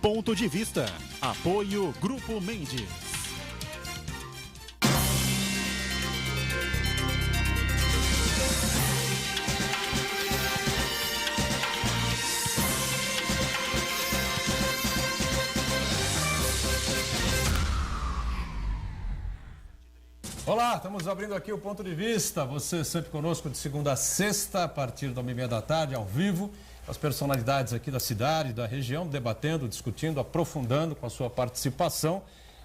Ponto de Vista. Apoio Grupo Mendes. Olá, estamos abrindo aqui o Ponto de Vista. Você sempre conosco de segunda a sexta, a partir da 1h30 da tarde, ao vivo. As personalidades aqui da cidade, da região, debatendo, discutindo, aprofundando com a sua participação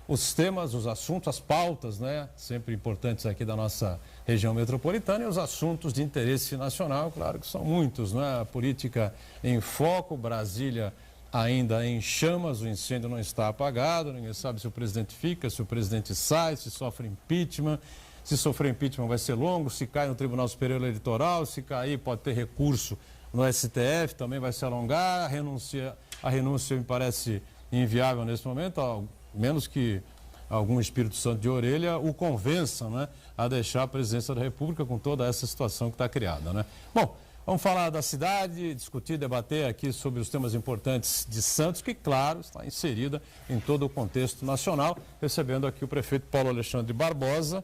os temas, os assuntos, as pautas, né? Sempre importantes aqui da nossa região metropolitana e os assuntos de interesse nacional, claro que são muitos, né? A política em foco, Brasília ainda em chamas, o incêndio não está apagado, ninguém sabe se o presidente fica, se o presidente sai, se sofre impeachment. Se sofrer impeachment vai ser longo, se cai no Tribunal Superior Eleitoral, se cair pode ter recurso no STF, também vai se alongar. A renúncia me parece inviável nesse momento, ao menos que algum Espírito Santo de orelha o convença, né, a deixar a presidência da República com toda essa situação que está criada, né? Bom, vamos falar da cidade, discutir, debater aqui sobre os temas importantes de Santos, que, claro, está inserida em todo o contexto nacional, recebendo aqui o prefeito Paulo Alexandre Barbosa,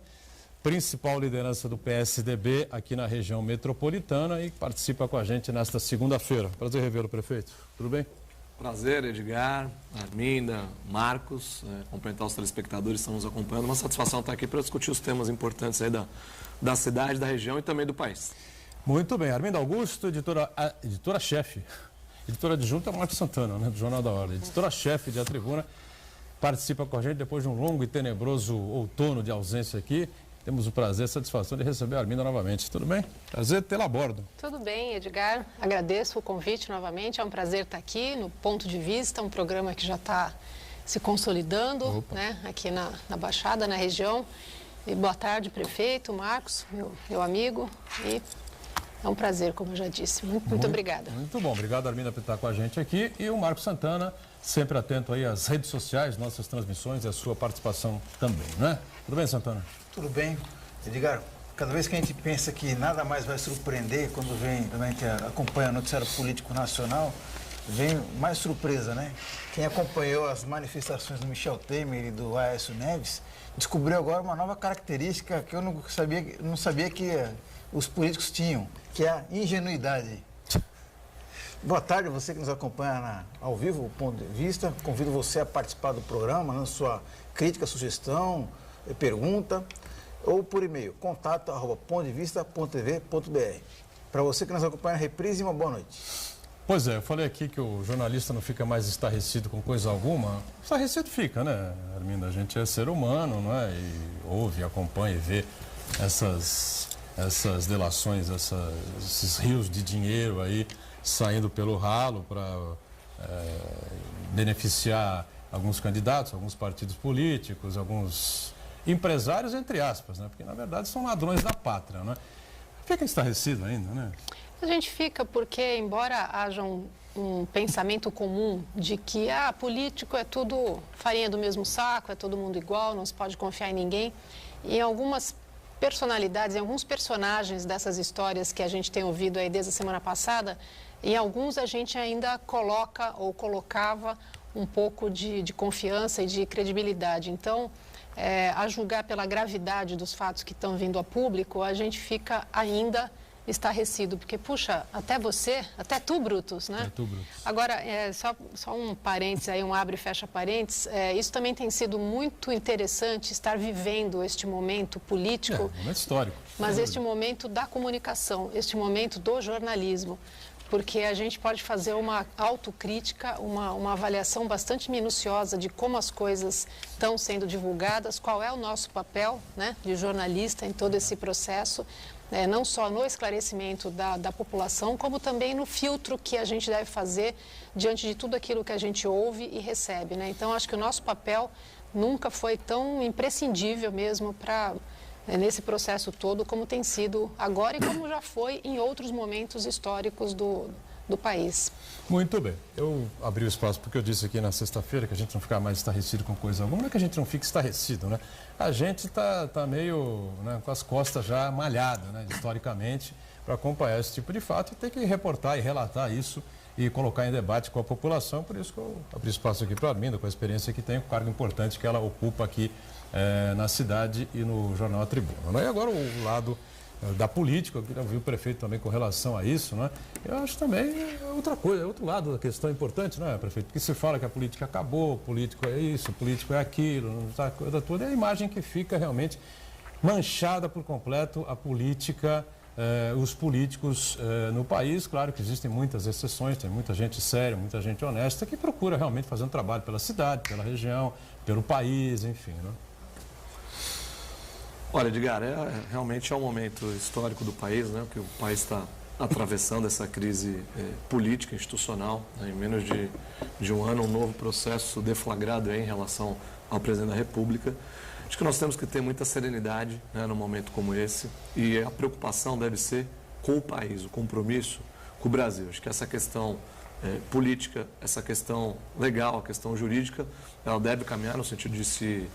principal liderança do PSDB aqui na região metropolitana e participa com a gente nesta segunda-feira. Prazer revê-lo, prefeito. Tudo bem? Prazer, Edgar, Arminda, Marcos, cumprimentar os telespectadores que estão nos acompanhando. Uma satisfação estar aqui para discutir os temas importantes aí da cidade, da região e também do país. Muito bem. Arminda Augusto, editora-chefe. Editora adjunta é Marcos Santana, né, do Jornal da Ordem. Editora-chefe de A Tribuna, participa com a gente depois de um longo e tenebroso outono de ausência aqui. Temos o prazer e a satisfação de receber a Arminda novamente. Tudo bem? Prazer tê-la a bordo. Tudo bem, Edgar. Agradeço o convite novamente. É um prazer estar aqui no Ponto de Vista, um programa que já está se consolidando, né, aqui na Baixada, na região. E boa tarde, prefeito, Marcos, meu amigo. E é um prazer, como eu já disse. Muito obrigada. Muito bom. Obrigado, Arminda, por estar com a gente aqui. E o Marcos Santana, sempre atento aí às redes sociais, nossas transmissões e a sua participação também, né? Tudo bem, Santana? Tudo bem. Edgar, cada vez que a gente pensa que nada mais vai surpreender, quando vem, também a gente acompanha o noticiário político nacional, vem mais surpresa, né? Quem acompanhou as manifestações do Michel Temer e do Aécio Neves, descobriu agora uma nova característica que eu não sabia que os políticos tinham, que é a ingenuidade. Boa tarde, você que nos acompanha ao vivo, o Ponto de Vista. Convido você a participar do programa, dando sua crítica, sugestão, pergunta, ou por e-mail, contato@pontodevista.tv.br. Para você que nos acompanha na reprise, uma boa noite. Pois é, eu falei aqui que o jornalista não fica mais estarrecido com coisa alguma. Estarrecido fica, né, Arminda? A gente é ser humano, não é? E ouve, acompanha e vê essas delações, esses rios de dinheiro aí saindo pelo ralo para beneficiar alguns candidatos, alguns partidos políticos, alguns empresários, entre aspas, né? Porque, na verdade, são ladrões da pátria, né? Fica estarrecido ainda, né? A gente fica porque, embora haja um pensamento comum de que político é tudo farinha do mesmo saco, é todo mundo igual, não se pode confiar em ninguém, e em algumas personalidades, em alguns personagens dessas histórias que a gente tem ouvido aí desde a semana passada, em alguns a gente ainda coloca ou colocava um pouco de confiança e de credibilidade. Então, a julgar pela gravidade dos fatos que estão vindo a público, a gente fica ainda estarrecido, porque, puxa, até tu, Brutus, né? Tu, Brutus. Agora, só um parênteses aí, um abre e fecha parênteses, isso também tem sido muito interessante, estar vivendo este momento político. Momento histórico. Mas este momento da comunicação, este momento do jornalismo, porque a gente pode fazer uma autocrítica, uma avaliação bastante minuciosa de como as coisas estão sendo divulgadas, qual é o nosso papel, né, de jornalista em todo esse processo, não só no esclarecimento da população, como também no filtro que a gente deve fazer diante de tudo aquilo que a gente ouve e recebe, né? Então, acho que o nosso papel nunca foi tão imprescindível mesmo nesse processo todo, como tem sido agora e como já foi em outros momentos históricos do país. Muito bem. Eu abri o espaço porque eu disse aqui na sexta-feira que a gente não ficar mais estarrecido com coisa alguma. Não é que a gente não fique estarrecido, né? A gente tá meio, né, com as costas já malhadas, né, historicamente, para acompanhar esse tipo de fato e ter que reportar e relatar isso e colocar em debate com a população. Por isso que eu abri espaço aqui para a Arminda, com a experiência que tem, com o cargo importante que ela ocupa aqui na cidade e no jornal A Tribuna. E agora o lado da política, eu queria ouvir o prefeito também com relação a isso, né? Eu acho também outra coisa, outro lado da questão importante, não é, prefeito? Porque se fala que a política acabou, político é isso, político é aquilo, a coisa toda, é a imagem que fica realmente manchada por completo a política, os políticos no país. Claro que existem muitas exceções, tem muita gente séria, muita gente honesta que procura realmente fazer um trabalho pela cidade, pela região, pelo país, enfim, né? Olha, Edgar, realmente é um momento histórico do país, né? Que o país está atravessando essa crise política, institucional, né? Em menos de um ano, um novo processo deflagrado em relação ao presidente da República. Acho que nós temos que ter muita serenidade, né, num momento como esse, e a preocupação deve ser com o país, o compromisso com o Brasil. Acho que essa questão política, essa questão legal, a questão jurídica, ela deve caminhar no sentido de se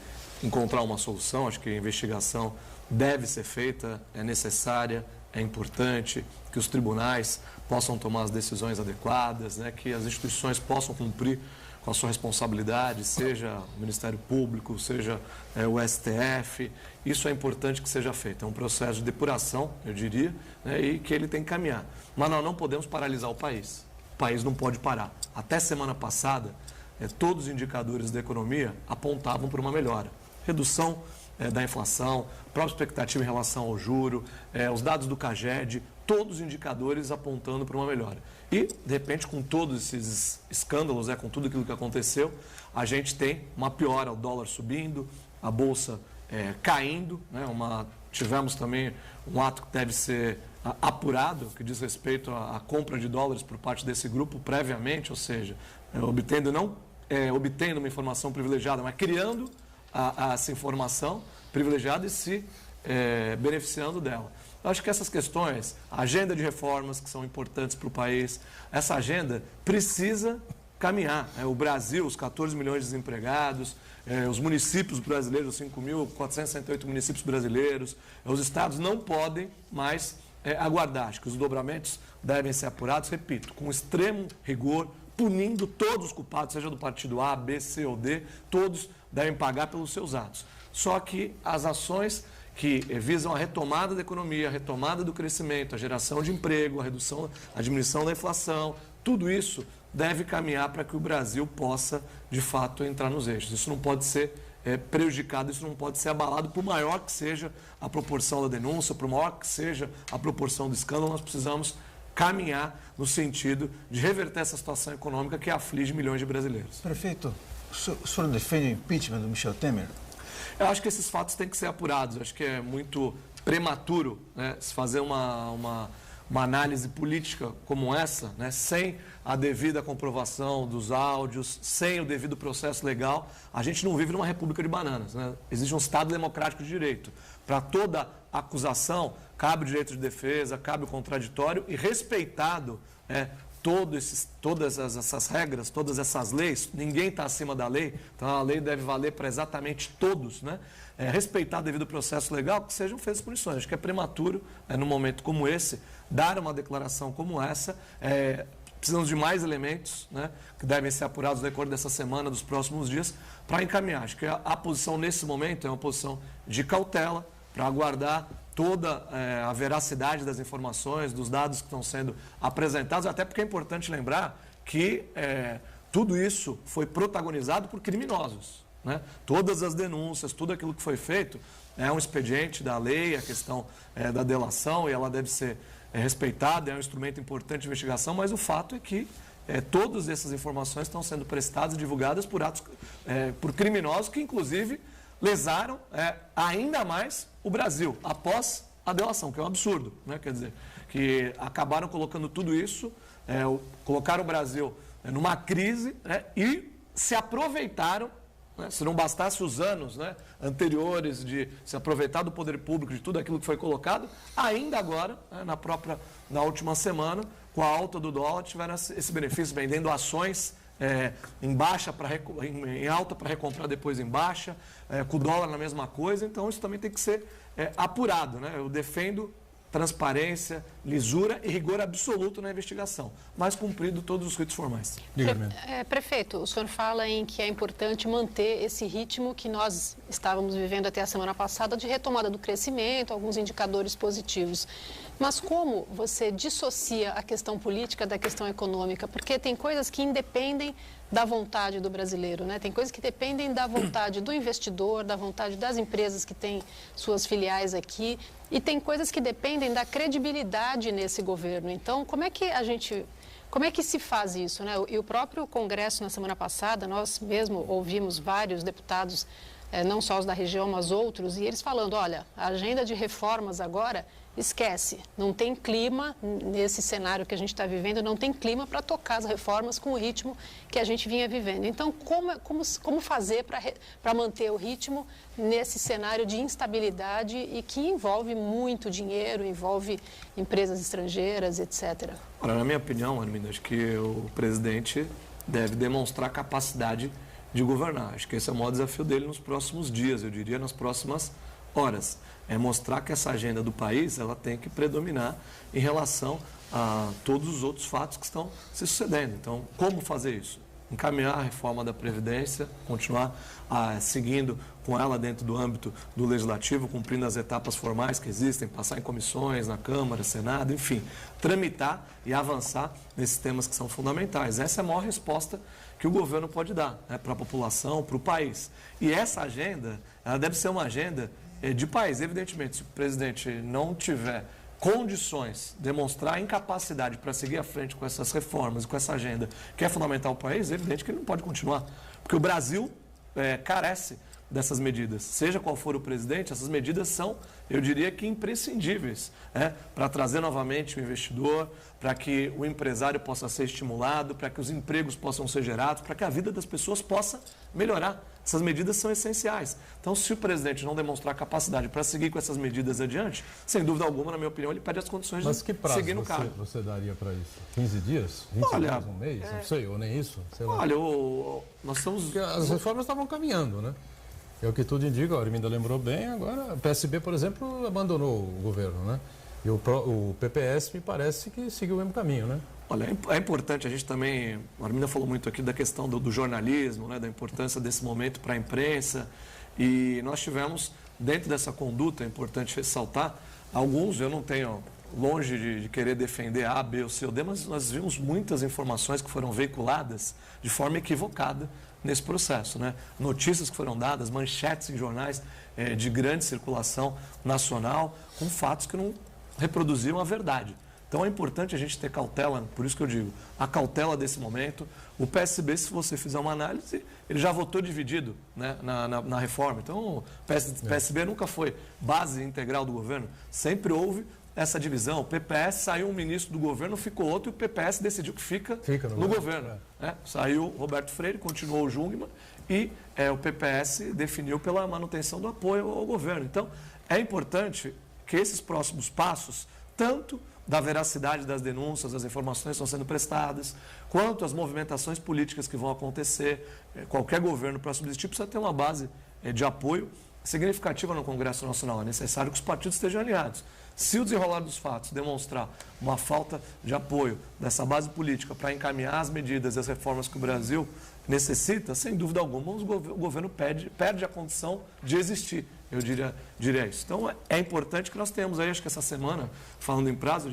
encontrar uma solução. Acho que a investigação deve ser feita, é necessária, é importante que os tribunais possam tomar as decisões adequadas, né, que as instituições possam cumprir com a sua responsabilidade, seja o Ministério Público, seja o STF. Isso é importante que seja feito. É um processo de depuração, eu diria, né, e que ele tem que caminhar. Mas nós não podemos paralisar o país. O país não pode parar. Até semana passada, todos os indicadores da economia apontavam para uma melhora. Redução da inflação, própria expectativa em relação ao juro, os dados do CAGED, todos os indicadores apontando para uma melhora. E, de repente, com todos esses escândalos, com tudo aquilo que aconteceu, a gente tem uma piora, o dólar subindo, a Bolsa caindo, né? Tivemos também um ato que deve ser apurado, que diz respeito à compra de dólares por parte desse grupo previamente, ou seja, obtendo uma informação privilegiada, mas criando essa informação privilegiada e se beneficiando dela. Eu acho que essas questões, a agenda de reformas que são importantes para o país, essa agenda precisa caminhar. O Brasil, os 14 milhões de desempregados, os municípios brasileiros, os 5.468 municípios brasileiros, os estados não podem mais aguardar. Acho que os desdobramentos devem ser apurados, repito, com extremo rigor, punindo todos os culpados, seja do partido A, B, C ou D, todos devem pagar pelos seus atos. Só que as ações que visam a retomada da economia, a retomada do crescimento, a geração de emprego, a diminuição da inflação, tudo isso deve caminhar para que o Brasil possa, de fato, entrar nos eixos. Isso não pode ser prejudicado, isso não pode ser abalado, por maior que seja a proporção da denúncia, por maior que seja a proporção do escândalo. Nós precisamos caminhar no sentido de reverter essa situação econômica que aflige milhões de brasileiros. Prefeito, o senhor defende o impeachment do Michel Temer? Eu acho que esses fatos têm que ser apurados. Eu acho que é muito prematuro, né, se fazer uma análise política como essa, né, sem a devida comprovação dos áudios, sem o devido processo legal. A gente não vive numa república de bananas, né? Existe um Estado democrático de direito. Para toda acusação, cabe o direito de defesa, cabe o contraditório e respeitado todas essas regras, todas essas leis. Ninguém está acima da lei, então a lei deve valer para exatamente todos, né? Respeitar o devido processo legal, que sejam feitas punições. Acho que é prematuro, num momento como esse, dar uma declaração como essa. Precisamos de mais elementos, né, que devem ser apurados no decorrer dessa semana, dos próximos dias, para encaminhar. Acho que a posição nesse momento é uma posição de cautela, para aguardar toda a veracidade das informações, dos dados que estão sendo apresentados, até porque é importante lembrar que tudo isso foi protagonizado por criminosos, né? Todas as denúncias, tudo aquilo que foi feito é um expediente da lei, a questão da delação, e ela deve ser respeitada, é um instrumento importante de investigação, mas o fato é que todas essas informações estão sendo prestadas e divulgadas por criminosos que, inclusive, lesaram ainda mais o Brasil após a delação, que é um absurdo, né? Quer dizer, que acabaram colocando tudo isso, colocaram o Brasil numa crise, né, e se aproveitaram, né, se não bastasse os anos, né, anteriores de se aproveitar do poder público, de tudo aquilo que foi colocado, ainda agora, né, na última semana, com a alta do dólar, tiveram esse benefício, vendendo ações em alta para recomprar depois em baixa, com o dólar na mesma coisa. Então isso também tem que ser apurado, né? Eu defendo transparência, lisura e rigor absoluto na investigação, mas cumprido todos os ritos formais. Prefeito, o senhor fala em que é importante manter esse ritmo que nós estávamos vivendo até a semana passada de retomada do crescimento, alguns indicadores positivos. Mas como você dissocia a questão política da questão econômica? Porque tem coisas que independem da vontade do brasileiro, né? Tem coisas que dependem da vontade do investidor, da vontade das empresas que têm suas filiais aqui, e tem coisas que dependem da credibilidade nesse governo. Então, como é que se faz isso, né? E o próprio Congresso, na semana passada, nós mesmo ouvimos vários deputados, não só os da região, mas outros, e eles falando, olha, a agenda de reformas agora, esquece, não tem clima, nesse cenário que a gente está vivendo, não tem clima para tocar as reformas com o ritmo que a gente vinha vivendo. Então, como fazer para manter o ritmo nesse cenário de instabilidade e que envolve muito dinheiro, envolve empresas estrangeiras, etc.? Olha, na minha opinião, Arminda, acho que o presidente deve demonstrar capacidade de governar. Acho que esse é o maior desafio dele nos próximos dias, eu diria nas próximas horas. É mostrar que essa agenda do país ela tem que predominar em relação a todos os outros fatos que estão se sucedendo. Então, como fazer isso? Encaminhar a reforma da Previdência, continuar seguindo com ela dentro do âmbito do Legislativo, cumprindo as etapas formais que existem, passar em comissões, na Câmara, Senado, enfim, tramitar e avançar nesses temas que são fundamentais. Essa é a maior resposta que o governo pode dar, né, para a população, para o país. E essa agenda, ela deve ser uma agenda de país. Evidentemente, se o presidente não tiver condições, demonstrar incapacidade para seguir à frente com essas reformas e com essa agenda que é fundamental ao país, é evidente que ele não pode continuar. Porque o Brasil carece dessas medidas. Seja qual for o presidente, essas medidas são, eu diria que imprescindíveis, para trazer novamente o investidor, para que o empresário possa ser estimulado, para que os empregos possam ser gerados, para que a vida das pessoas possa melhorar. Essas medidas são essenciais. Então, se o presidente não demonstrar capacidade para seguir com essas medidas adiante, sem dúvida alguma, na minha opinião, ele perde as condições de seguir no cargo. Mas que prazo você daria para isso? 15 dias? 20 dias? Um mês? Não sei, ou nem isso? Sei lá. Olha, nós estamos... Porque as reformas estavam caminhando, né? É o que tudo indica, a Arminda lembrou bem, agora o PSB, por exemplo, abandonou o governo, né? E o PPS me parece que seguiu o mesmo caminho, né? Olha, é importante, a gente também, a Arminda falou muito aqui da questão do jornalismo, né, da importância desse momento para a imprensa, e nós tivemos, dentro dessa conduta, é importante ressaltar, alguns, eu não tenho, longe de querer defender A, B ou C ou D, mas nós vimos muitas informações que foram veiculadas de forma equivocada nesse processo, né? Notícias que foram dadas, manchetes em jornais de grande circulação nacional, com fatos que não reproduziam a verdade. Então é importante a gente ter cautela, por isso que eu digo, a cautela desse momento. O PSB, se você fizer uma análise, ele já votou dividido, né, na reforma. Então o PSB nunca foi base integral do governo, sempre houve essa divisão. O PPS saiu um ministro do governo, ficou outro, e o PPS decidiu que fica no governo. Saiu Roberto Freire, continuou o Jungmann, e o PPS definiu pela manutenção do apoio ao governo. Então é importante que esses próximos passos, tanto da veracidade das denúncias, das informações que estão sendo prestadas, quanto as movimentações políticas que vão acontecer, qualquer governo próximo desse tipo precisa ter uma base de apoio significativa no Congresso Nacional. É necessário que os partidos estejam alinhados. Se o desenrolar dos fatos demonstrar uma falta de apoio dessa base política para encaminhar as medidas e as reformas que o Brasil necessita, sem dúvida alguma, o governo perde a condição de existir. Eu diria isso. Então, é importante que nós tenhamos aí, acho que essa semana, falando em prazo,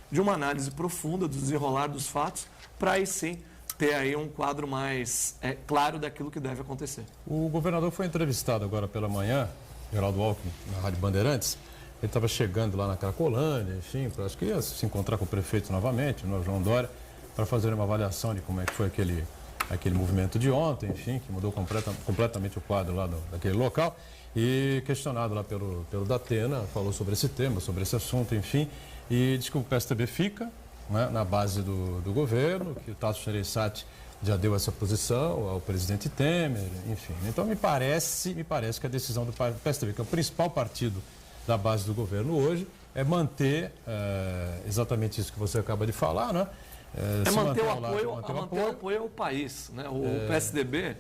de uma análise profunda do desenrolar dos fatos, para aí sim ter aí um quadro mais claro daquilo que deve acontecer. O governador foi entrevistado agora pela manhã, Geraldo Alckmin, na Rádio Bandeirantes. Ele estava chegando lá na Cracolândia, enfim, acho que ia se encontrar com o prefeito novamente, o João Dória, para fazer uma avaliação de como é que foi aquele movimento de ontem, enfim, que mudou completamente o quadro lá daquele local. E questionado lá pelo Datena, falou sobre esse tema, sobre esse assunto, enfim, e disse que o PSDB fica, né, na base do governo, que o Tasso Gereissati já deu essa posição ao presidente Temer, enfim. Então me parece que a decisão do PSDB, que é o principal partido da base do governo hoje, é manter exatamente isso que você acaba de falar, né? Manter o apoio ao país, né? O PSDB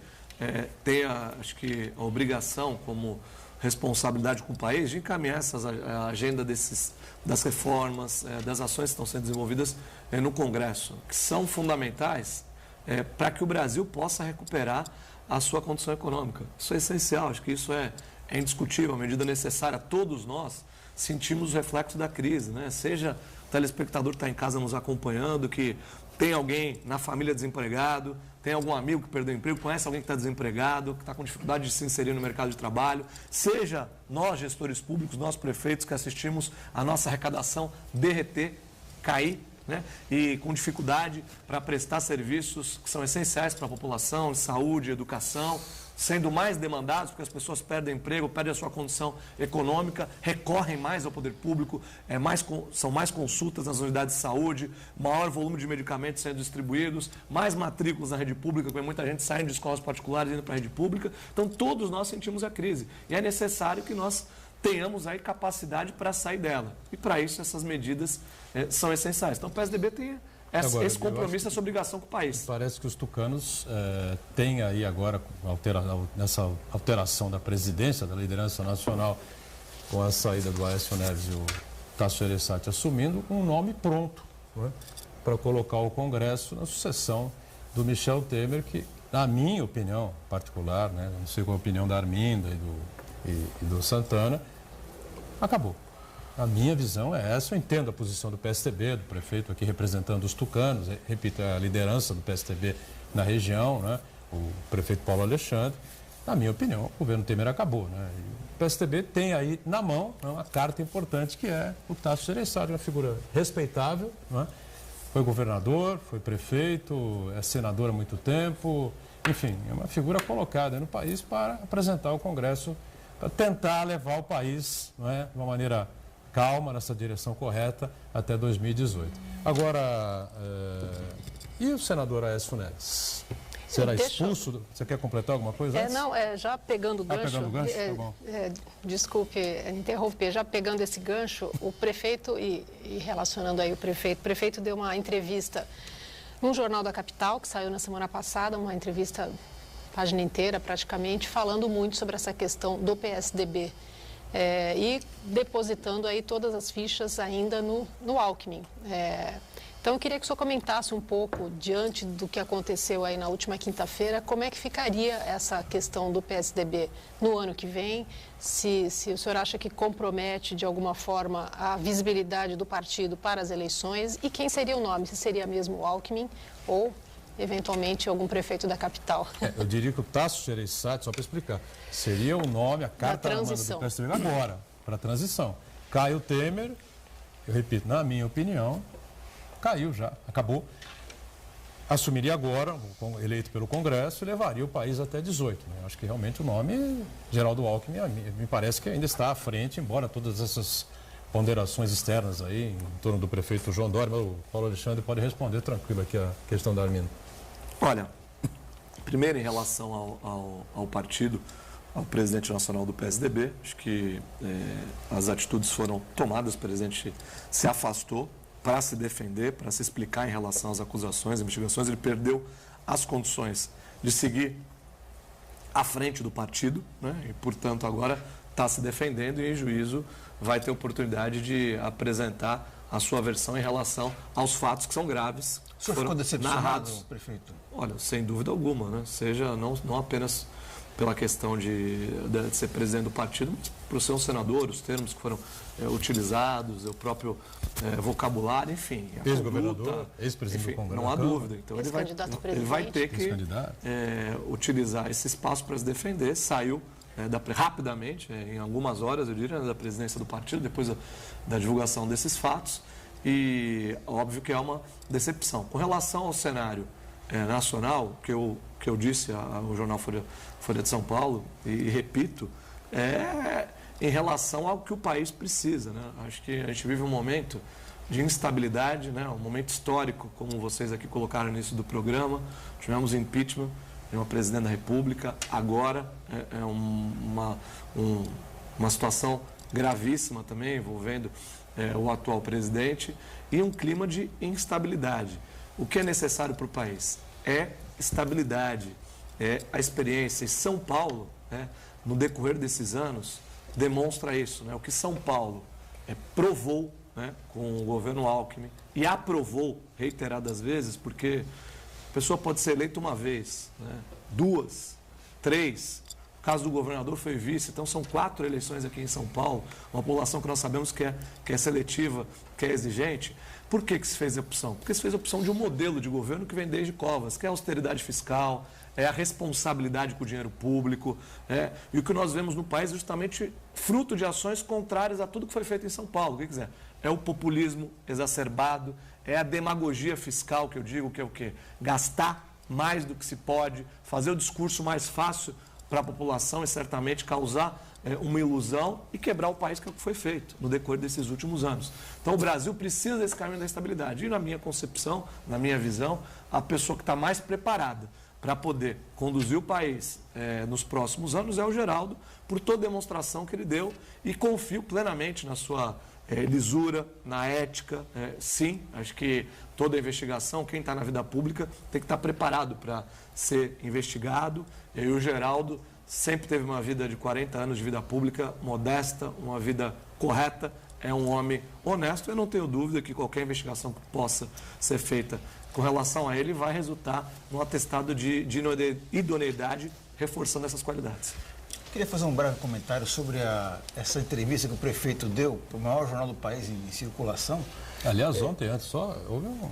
tem, acho que, a obrigação como responsabilidade com o país de encaminhar a agenda das reformas, das ações que estão sendo desenvolvidas no Congresso, que são fundamentais para que o Brasil possa recuperar a sua condição econômica. Isso é essencial, acho que isso é indiscutível, a medida necessária. Todos nós sentimos o reflexo da crise, né? Seja o telespectador que está em casa nos acompanhando, que tem alguém na família desempregado, tem algum amigo que perdeu o emprego, conhece alguém que está desempregado, que está com dificuldade de se inserir no mercado de trabalho, seja nós, gestores públicos, nós prefeitos, que assistimos a nossa arrecadação derreter, cair, né? E com dificuldade para prestar serviços que são essenciais para a população, de saúde, educação, sendo mais demandados, porque as pessoas perdem emprego, perdem a sua condição econômica, recorrem mais ao poder público, são mais consultas nas unidades de saúde, maior volume de medicamentos sendo distribuídos, mais matrículas na rede pública, com muita gente saindo de escolas particulares e indo para a rede pública. Então, todos nós sentimos a crise. E é necessário que nós tenhamos aí capacidade para sair dela. E, para isso, essas medidas são essenciais. Então, o PSDB tem esse compromisso, essa obrigação com o país. Parece que os tucanos têm aí agora, nessa alteração da presidência, da liderança nacional, com a saída do Aécio Neves e o Tasso Gereissati assumindo, um nome pronto, né, para colocar o Congresso na sucessão do Michel Temer, que, na minha opinião particular, né, não sei qual a opinião da Arminda e do Santana, acabou. A minha visão é essa, eu entendo a posição do PSDB, do prefeito aqui representando os tucanos, repito, a liderança do PSDB na região, né, o prefeito Paulo Alexandre. Na minha opinião, o governo Temer acabou, né? E o PSDB tem aí na mão, né, uma carta importante que é o Tasso Gereissati, uma figura respeitável, né? Foi governador, foi prefeito, é senador há muito tempo, enfim, é uma figura colocada no país para apresentar ao Congresso, para tentar levar o país, não é, de uma maneira calma, nessa direção correta, até 2018. Agora, e o senador Aécio Neves? Será expulso? Você quer completar alguma coisa antes? Já pegando o gancho, pegando o gancho? Tá bom. Desculpe interromper, já pegando esse gancho, o prefeito, e relacionando aí o prefeito deu uma entrevista num jornal da capital, que saiu na semana passada, uma entrevista, página inteira praticamente, falando muito sobre essa questão do PSDB. E depositando aí todas as fichas ainda no Alckmin. Então, eu queria que o senhor comentasse um pouco, diante do que aconteceu aí na última quinta-feira, como é que ficaria essa questão do PSDB no ano que vem, se o senhor acha que compromete, de alguma forma, a visibilidade do partido para as eleições, e quem seria o nome, se seria mesmo o Alckmin ou, eventualmente, algum prefeito da capital. Eu diria que o Tasso Gereissati, só para explicar, seria o nome, a carta na mão do PSDB agora, para a transição. Cai o Temer, eu repito, na minha opinião, caiu já, acabou. Assumiria agora, eleito pelo Congresso, e levaria o país até 18. Né? Acho que realmente o nome, Geraldo Alckmin, me parece que ainda está à frente, embora todas essas ponderações externas aí, em torno do prefeito João Dória, mas o Paulo Alexandre pode responder tranquilo aqui a questão da Arminda. Olha, primeiro em relação ao partido, ao presidente nacional do PSDB, acho que as atitudes foram tomadas, o presidente se afastou para se defender, para se explicar em relação às acusações, investigações, ele perdeu as condições de seguir à frente do partido, né? E, portanto, agora está se defendendo e, em juízo, vai ter oportunidade de apresentar a sua versão em relação aos fatos que são graves. O senhor ficou decepcionado, prefeito? Olha, sem dúvida alguma, né? Seja não apenas pela questão de ser presidente do partido, mas por ser um senador, os termos que foram utilizados, o próprio vocabulário, enfim. Ex-governador, ex-presidente do Congresso. Não há dúvida. Então ele vai ter que utilizar esse espaço para se defender. Saiu rapidamente, em algumas horas, eu diria, da presidência do partido, depois da divulgação desses fatos. E óbvio que é uma decepção. Com relação ao cenário nacional, que eu disse ao jornal Folha de São Paulo, e repito, em relação ao que o país precisa, né? Acho que a gente vive um momento de instabilidade, né? Um momento histórico, como vocês aqui colocaram no início do programa. Tivemos impeachment de uma presidente da República, agora uma situação gravíssima também, envolvendo o atual presidente, e um clima de instabilidade. O que é necessário para o país é estabilidade, é a experiência. Em São Paulo, no decorrer desses anos, demonstra isso, né? O que São Paulo provou, né, com o governo Alckmin e aprovou reiteradas vezes, porque a pessoa pode ser eleita uma vez, né, 2, 3. O caso do governador foi vice, então são 4 eleições aqui em São Paulo, uma população que nós sabemos que é seletiva, que é exigente. Por que se fez a opção? Porque se fez a opção de um modelo de governo que vem desde Covas, que é a austeridade fiscal, é a responsabilidade com o dinheiro público, e o que nós vemos no país é justamente fruto de ações contrárias a tudo que foi feito em São Paulo. O que quiser? É o populismo exacerbado, é a demagogia fiscal, que eu digo que é o quê? Gastar mais do que se pode, fazer o discurso mais fácil para a população e certamente causar uma ilusão e quebrar o país, que é o que foi feito no decorrer desses últimos anos. Então o Brasil precisa desse caminho da estabilidade. E na minha concepção, na minha visão, a pessoa que está mais preparada para poder conduzir o país nos próximos anos é o Geraldo, por toda a demonstração que ele deu, e confio plenamente na sua lisura, na ética. Sim, acho que toda a investigação, quem está na vida pública tem que estar preparado para ser investigado, e o Geraldo sempre teve uma vida de 40 anos de vida pública, modesta, uma vida correta, é um homem honesto. Eu não tenho dúvida que qualquer investigação que possa ser feita com relação a ele vai resultar num atestado de idoneidade, reforçando essas qualidades. Queria fazer um breve comentário sobre essa entrevista que o prefeito deu para o maior jornal do país em circulação. Aliás, ontem, antes só, houve um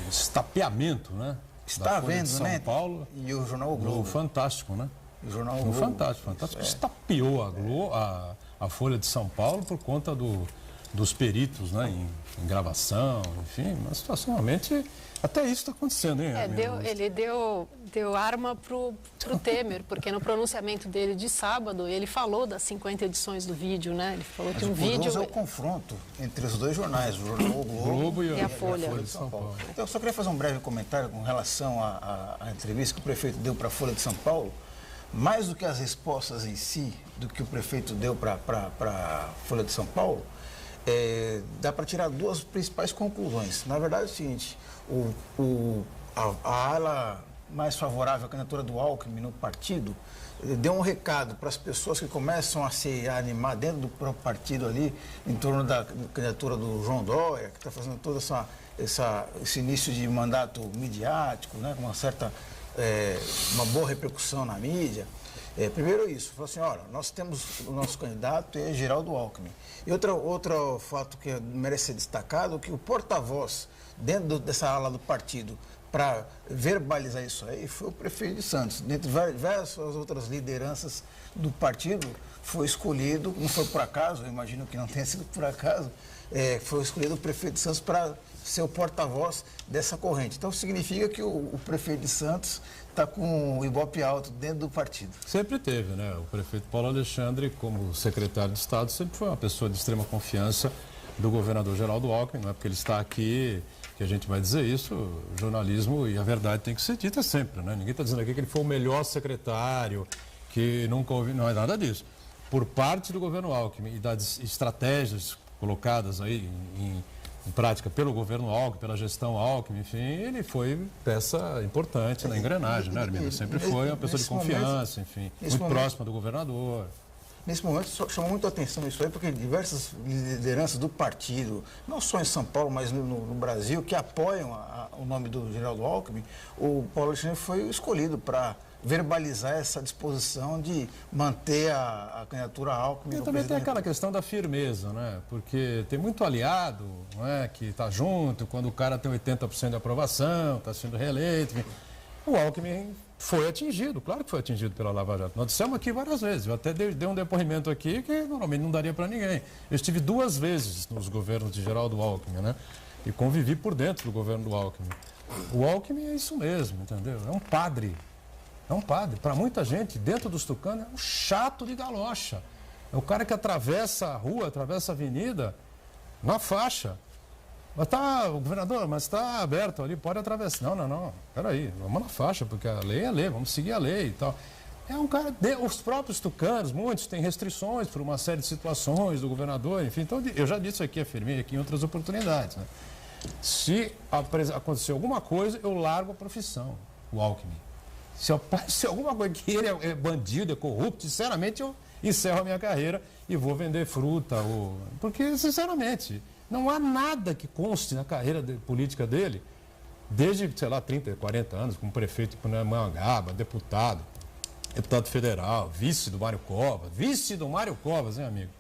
estapeamento, né? Está vendo, São né? Paulo. E o jornal o Globo. No Fantástico, né? O jornal o No Globo. Fantástico. Estapeou a Folha de São Paulo por conta dos peritos, né? Em gravação, enfim, uma situação realmente... Até isso está acontecendo, hein? Ele deu arma pro Temer, porque no pronunciamento dele de sábado, ele falou das 50 edições do vídeo, né? Ele falou que um vídeo... é o confronto entre os dois jornais, o jornal o Globo e a Folha de São Paulo. Então, eu só queria fazer um breve comentário com relação à entrevista que o prefeito deu para a Folha de São Paulo. Mais do que as respostas em si, do que o prefeito deu para a Folha de São Paulo, dá para tirar 2 principais conclusões. Na verdade, é o seguinte... A ala mais favorável à candidatura do Alckmin no partido deu um recado para as pessoas que começam a se animar dentro do próprio partido ali, em torno da candidatura do João Dória, que está fazendo todo esse início de mandato midiático, né, com uma boa repercussão na mídia. Primeiro isso, falou assim, olha, nós temos o nosso candidato, é Geraldo Alckmin. E outro fato que merece ser destacado é que o porta-voz dentro dessa ala do partido para verbalizar isso aí foi o prefeito de Santos. Dentre várias outras lideranças do partido, foi escolhido, não foi por acaso, eu imagino que não tenha sido por acaso, foi escolhido o prefeito de Santos para ser o porta-voz dessa corrente. Então significa que o prefeito de Santos está com o ibope alto dentro do partido. Sempre teve, né? O prefeito Paulo Alexandre, como secretário de Estado, sempre foi uma pessoa de extrema confiança do governador Geraldo Alckmin. Não é porque ele está aqui que a gente vai dizer isso. O jornalismo e a verdade tem que ser dita sempre, né? Ninguém está dizendo aqui que ele foi o melhor secretário, que nunca houve... Não é nada disso. Por parte do governo Alckmin e das estratégias colocadas aí em prática pelo governo Alckmin, pela gestão Alckmin, enfim, ele foi peça importante na engrenagem, né, Armindo? Sempre foi uma pessoa de confiança, enfim, muito próxima do governador. Nesse momento, chamou muito a atenção isso aí, porque diversas lideranças do partido, não só em São Paulo, mas no Brasil, que apoiam o nome do Geraldo Alckmin, o Paulo Alexandre foi escolhido para verbalizar essa disposição de manter a candidatura Alckmin. E também tem aquela questão da firmeza, né? Porque tem muito aliado, não é, que está junto, quando o cara tem 80% de aprovação, está sendo reeleito. Enfim. O Alckmin foi atingido, claro que foi atingido pela Lava Jato. Nós dissemos aqui várias vezes, eu até dei um depoimento aqui que normalmente não daria para ninguém. Eu estive 2 vezes nos governos de Geraldo Alckmin, né? E convivi por dentro do governo do Alckmin. O Alckmin é isso mesmo, entendeu? É um padre. É um padre. Para muita gente, dentro dos tucanos, é um chato de galocha. É o cara que atravessa a rua, atravessa a avenida, na faixa. Mas tá, governador, mas está aberto ali, pode atravessar. Não. Peraí, vamos na faixa, porque a lei é a lei, vamos seguir a lei e tal. É um cara, os próprios tucanos, muitos têm restrições por uma série de situações do governador, enfim. Então, eu já disse aqui, afirmei aqui em outras oportunidades, né? Se acontecer alguma coisa, eu largo a profissão, o Alckmin. Se alguma coisa que ele é bandido, é corrupto, sinceramente, encerro a minha carreira e vou vender fruta. Porque, sinceramente, não há nada que conste na carreira política dele, desde, sei lá, 30, 40 anos, como prefeito de Pindamonhangaba, deputado federal, vice do Mário Covas, hein, amigo?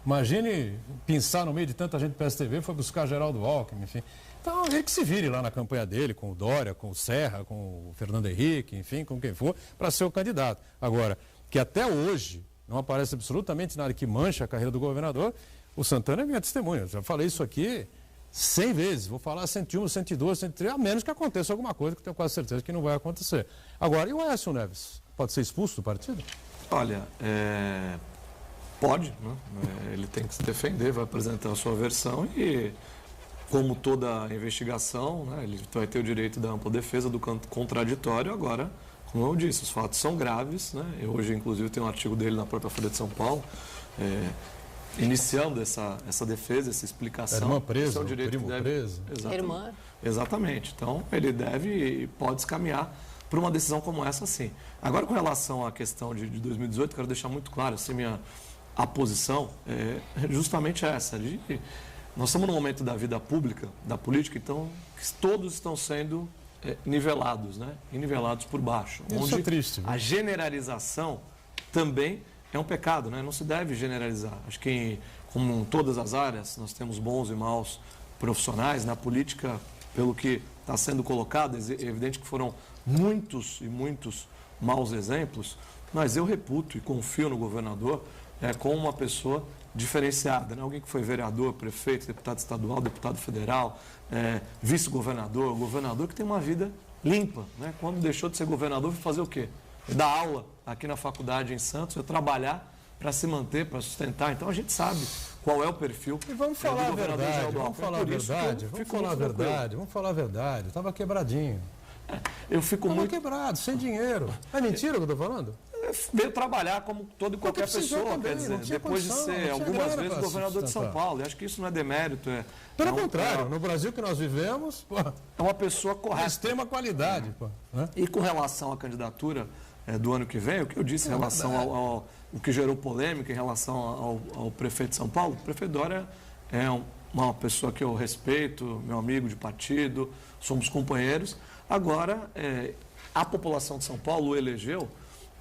Imagine pensar no meio de tanta gente do PSTB, foi buscar Geraldo Alckmin, enfim. Então, ele que se vire lá na campanha dele, com o Dória, com o Serra, com o Fernando Henrique, enfim, com quem for, para ser o candidato. Agora, que até hoje não aparece absolutamente nada que mancha a carreira do governador, o Santana é minha testemunha. Eu já falei isso aqui 100 vezes, vou falar 101, 102, 103, a menos que aconteça alguma coisa que eu tenho quase certeza que não vai acontecer. Agora, e o Aécio Neves? Pode ser expulso do partido? Olha, pode, né? Ele tem que se defender, vai apresentar a sua versão e, como toda investigação, né, ele vai ter o direito da ampla defesa do contraditório. Agora, como eu disse, os fatos são graves, né? Hoje, inclusive, tem um artigo dele na própria Folha de São Paulo, iniciando essa defesa, essa explicação. A irmã presa, o primo preso. Irmã. Exatamente. Então, ele deve e pode se caminhar por uma decisão como essa, sim. Agora, com relação à questão de 2018, quero deixar muito claro, assim, a posição é justamente essa. Nós estamos num momento da vida pública, da política, então, que todos estão sendo nivelados, né? E nivelados por baixo. Isso onde é triste, viu? A generalização também é um pecado, né? Não se deve generalizar. Acho que, como em todas as áreas, nós temos bons e maus profissionais. Na política, pelo que está sendo colocado, é evidente que foram muitos e muitos maus exemplos, mas eu reputo e confio no governador como uma pessoa diferenciada, né? Alguém que foi vereador, prefeito, deputado estadual, deputado federal, vice-governador, governador que tem uma vida limpa, né? Quando deixou de ser governador, foi fazer o quê? Dar aula aqui na faculdade em Santos, trabalhar para se manter, para sustentar. Então a gente sabe qual é o perfil. E vamos falar a verdade, vamos falar a verdade, vamos falar a verdade. Estava quebradinho. Eu fico muito quebrado, sem dinheiro. É mentira o que eu estou falando? Veio trabalhar como toda e qualquer pessoa, também, quer dizer, depois de ser algumas vezes governador de São Paulo. Eu acho que isso não é demérito. Pelo contrário, no Brasil que nós vivemos, é uma pessoa correta. De extrema qualidade. Né? E com relação à candidatura do ano que vem, o que eu disse em relação ao que gerou polêmica em relação ao prefeito de São Paulo, o prefeito Dória é uma pessoa que eu respeito, meu amigo de partido, somos companheiros. Agora, a população de São Paulo o elegeu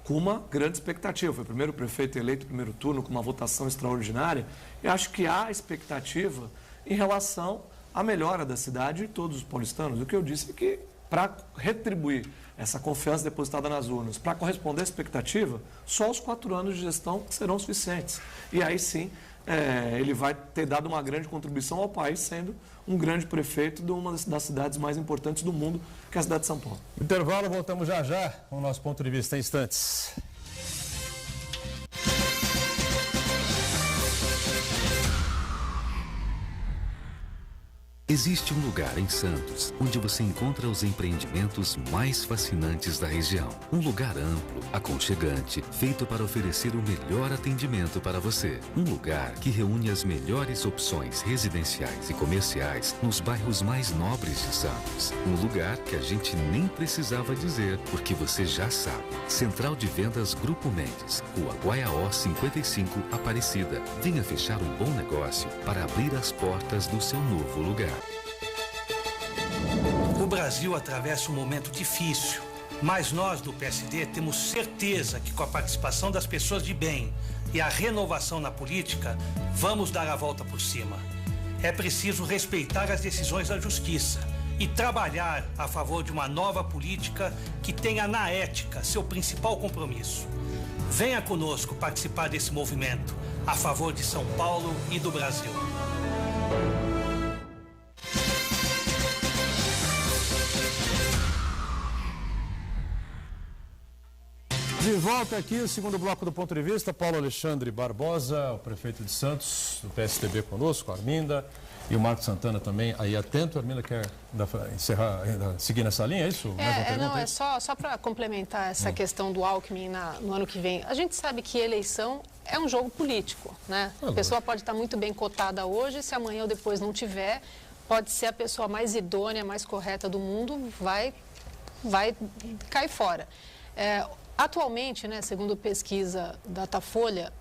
com uma grande expectativa. Foi o primeiro prefeito eleito no primeiro turno, com uma votação extraordinária. E acho que há expectativa em relação à melhora da cidade e todos os paulistanos. O que eu disse é que, para retribuir essa confiança depositada nas urnas, para corresponder à expectativa, só os 4 anos de gestão serão suficientes. E aí sim, ele vai ter dado uma grande contribuição ao país, sendo um grande prefeito de uma das cidades mais importantes do mundo, que é a cidade de São Paulo. Intervalo, voltamos já já com o nosso ponto de vista em instantes. Existe um lugar em Santos onde você encontra os empreendimentos mais fascinantes da região. Um lugar amplo, aconchegante, feito para oferecer o melhor atendimento para você. Um lugar que reúne as melhores opções residenciais e comerciais nos bairros mais nobres de Santos. Um lugar que a gente nem precisava dizer, porque você já sabe. Central de Vendas Grupo Mendes, Rua Guaiaó 55, Aparecida. Venha fechar um bom negócio para abrir as portas do seu novo lugar. O Brasil atravessa um momento difícil, mas nós do PSD temos certeza que com a participação das pessoas de bem e a renovação na política, vamos dar a volta por cima. É preciso respeitar as decisões da justiça e trabalhar a favor de uma nova política que tenha na ética seu principal compromisso. Venha conosco participar desse movimento a favor de São Paulo e do Brasil. De volta aqui, o segundo bloco do Ponto de Vista, Paulo Alexandre Barbosa, o prefeito de Santos, do PSDB conosco, a Arminda, e o Marcos Santana também, aí atento. A Arminda quer encerrar, seguir nessa linha, é isso? É só para complementar essa questão do Alckmin no ano que vem. A gente sabe que eleição é um jogo político, né? A pessoa pode estar muito bem cotada hoje, se amanhã ou depois não tiver, pode ser a pessoa mais idônea, mais correta do mundo, vai cair fora. Atualmente, né, segundo pesquisa Datafolha,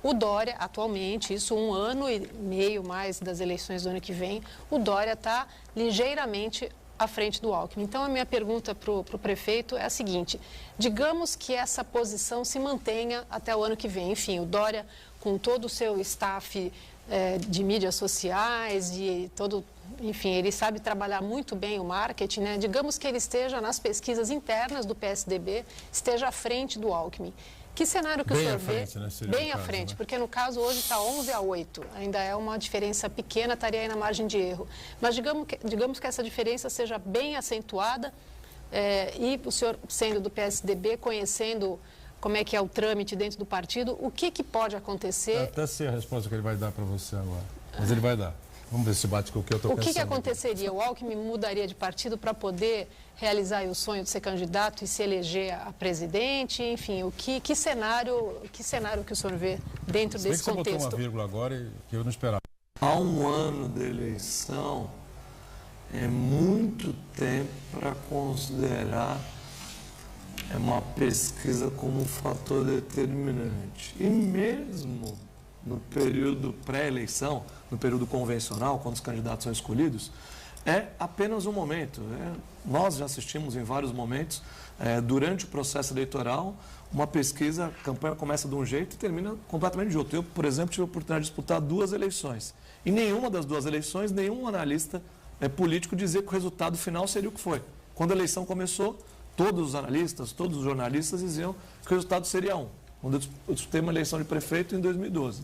O Dória, atualmente, isso 1 ano e meio mais das eleições do ano que vem, o Dória está ligeiramente à frente do Alckmin. Então, a minha pergunta para o prefeito é a seguinte: digamos que essa posição se mantenha até o ano que vem. Enfim, o Dória, com todo o seu staff de mídias sociais, enfim, ele sabe trabalhar muito bem o marketing, né? Digamos que ele esteja nas pesquisas internas do PSDB, esteja à frente do Alckmin. Que cenário que o senhor vê? Bem à frente, porque no caso hoje está 11-8, ainda é uma diferença pequena, estaria aí na margem de erro. Mas digamos que essa diferença seja bem acentuada e o senhor, sendo do PSDB, conhecendo como é que é o trâmite dentro do partido, o que pode acontecer? Eu até sei a resposta que ele vai dar para você agora, mas ele vai dar. Vamos ver se bate com o que eu estou pensando. O que aconteceria? O Alckmin mudaria de partido para poder realizar o sonho de ser candidato e se eleger a presidente? Enfim, que cenário que o senhor vê dentro desse contexto? Você botou uma vírgula agora que eu não esperava. Há 1 ano da eleição é muito tempo para considerar uma pesquisa como um fator determinante. E mesmo no período pré-eleição, no período convencional, quando os candidatos são escolhidos, é apenas um momento. Nós já assistimos em vários momentos, durante o processo eleitoral, uma pesquisa, a campanha começa de um jeito e termina completamente de outro. Eu, por exemplo, tive a oportunidade de disputar 2 eleições. E nenhuma das 2 eleições, nenhum analista político dizia que o resultado final seria o que foi. Quando a eleição começou, todos os analistas, todos os jornalistas diziam que o resultado seria um. Quando eu disputei uma eleição de prefeito em 2012,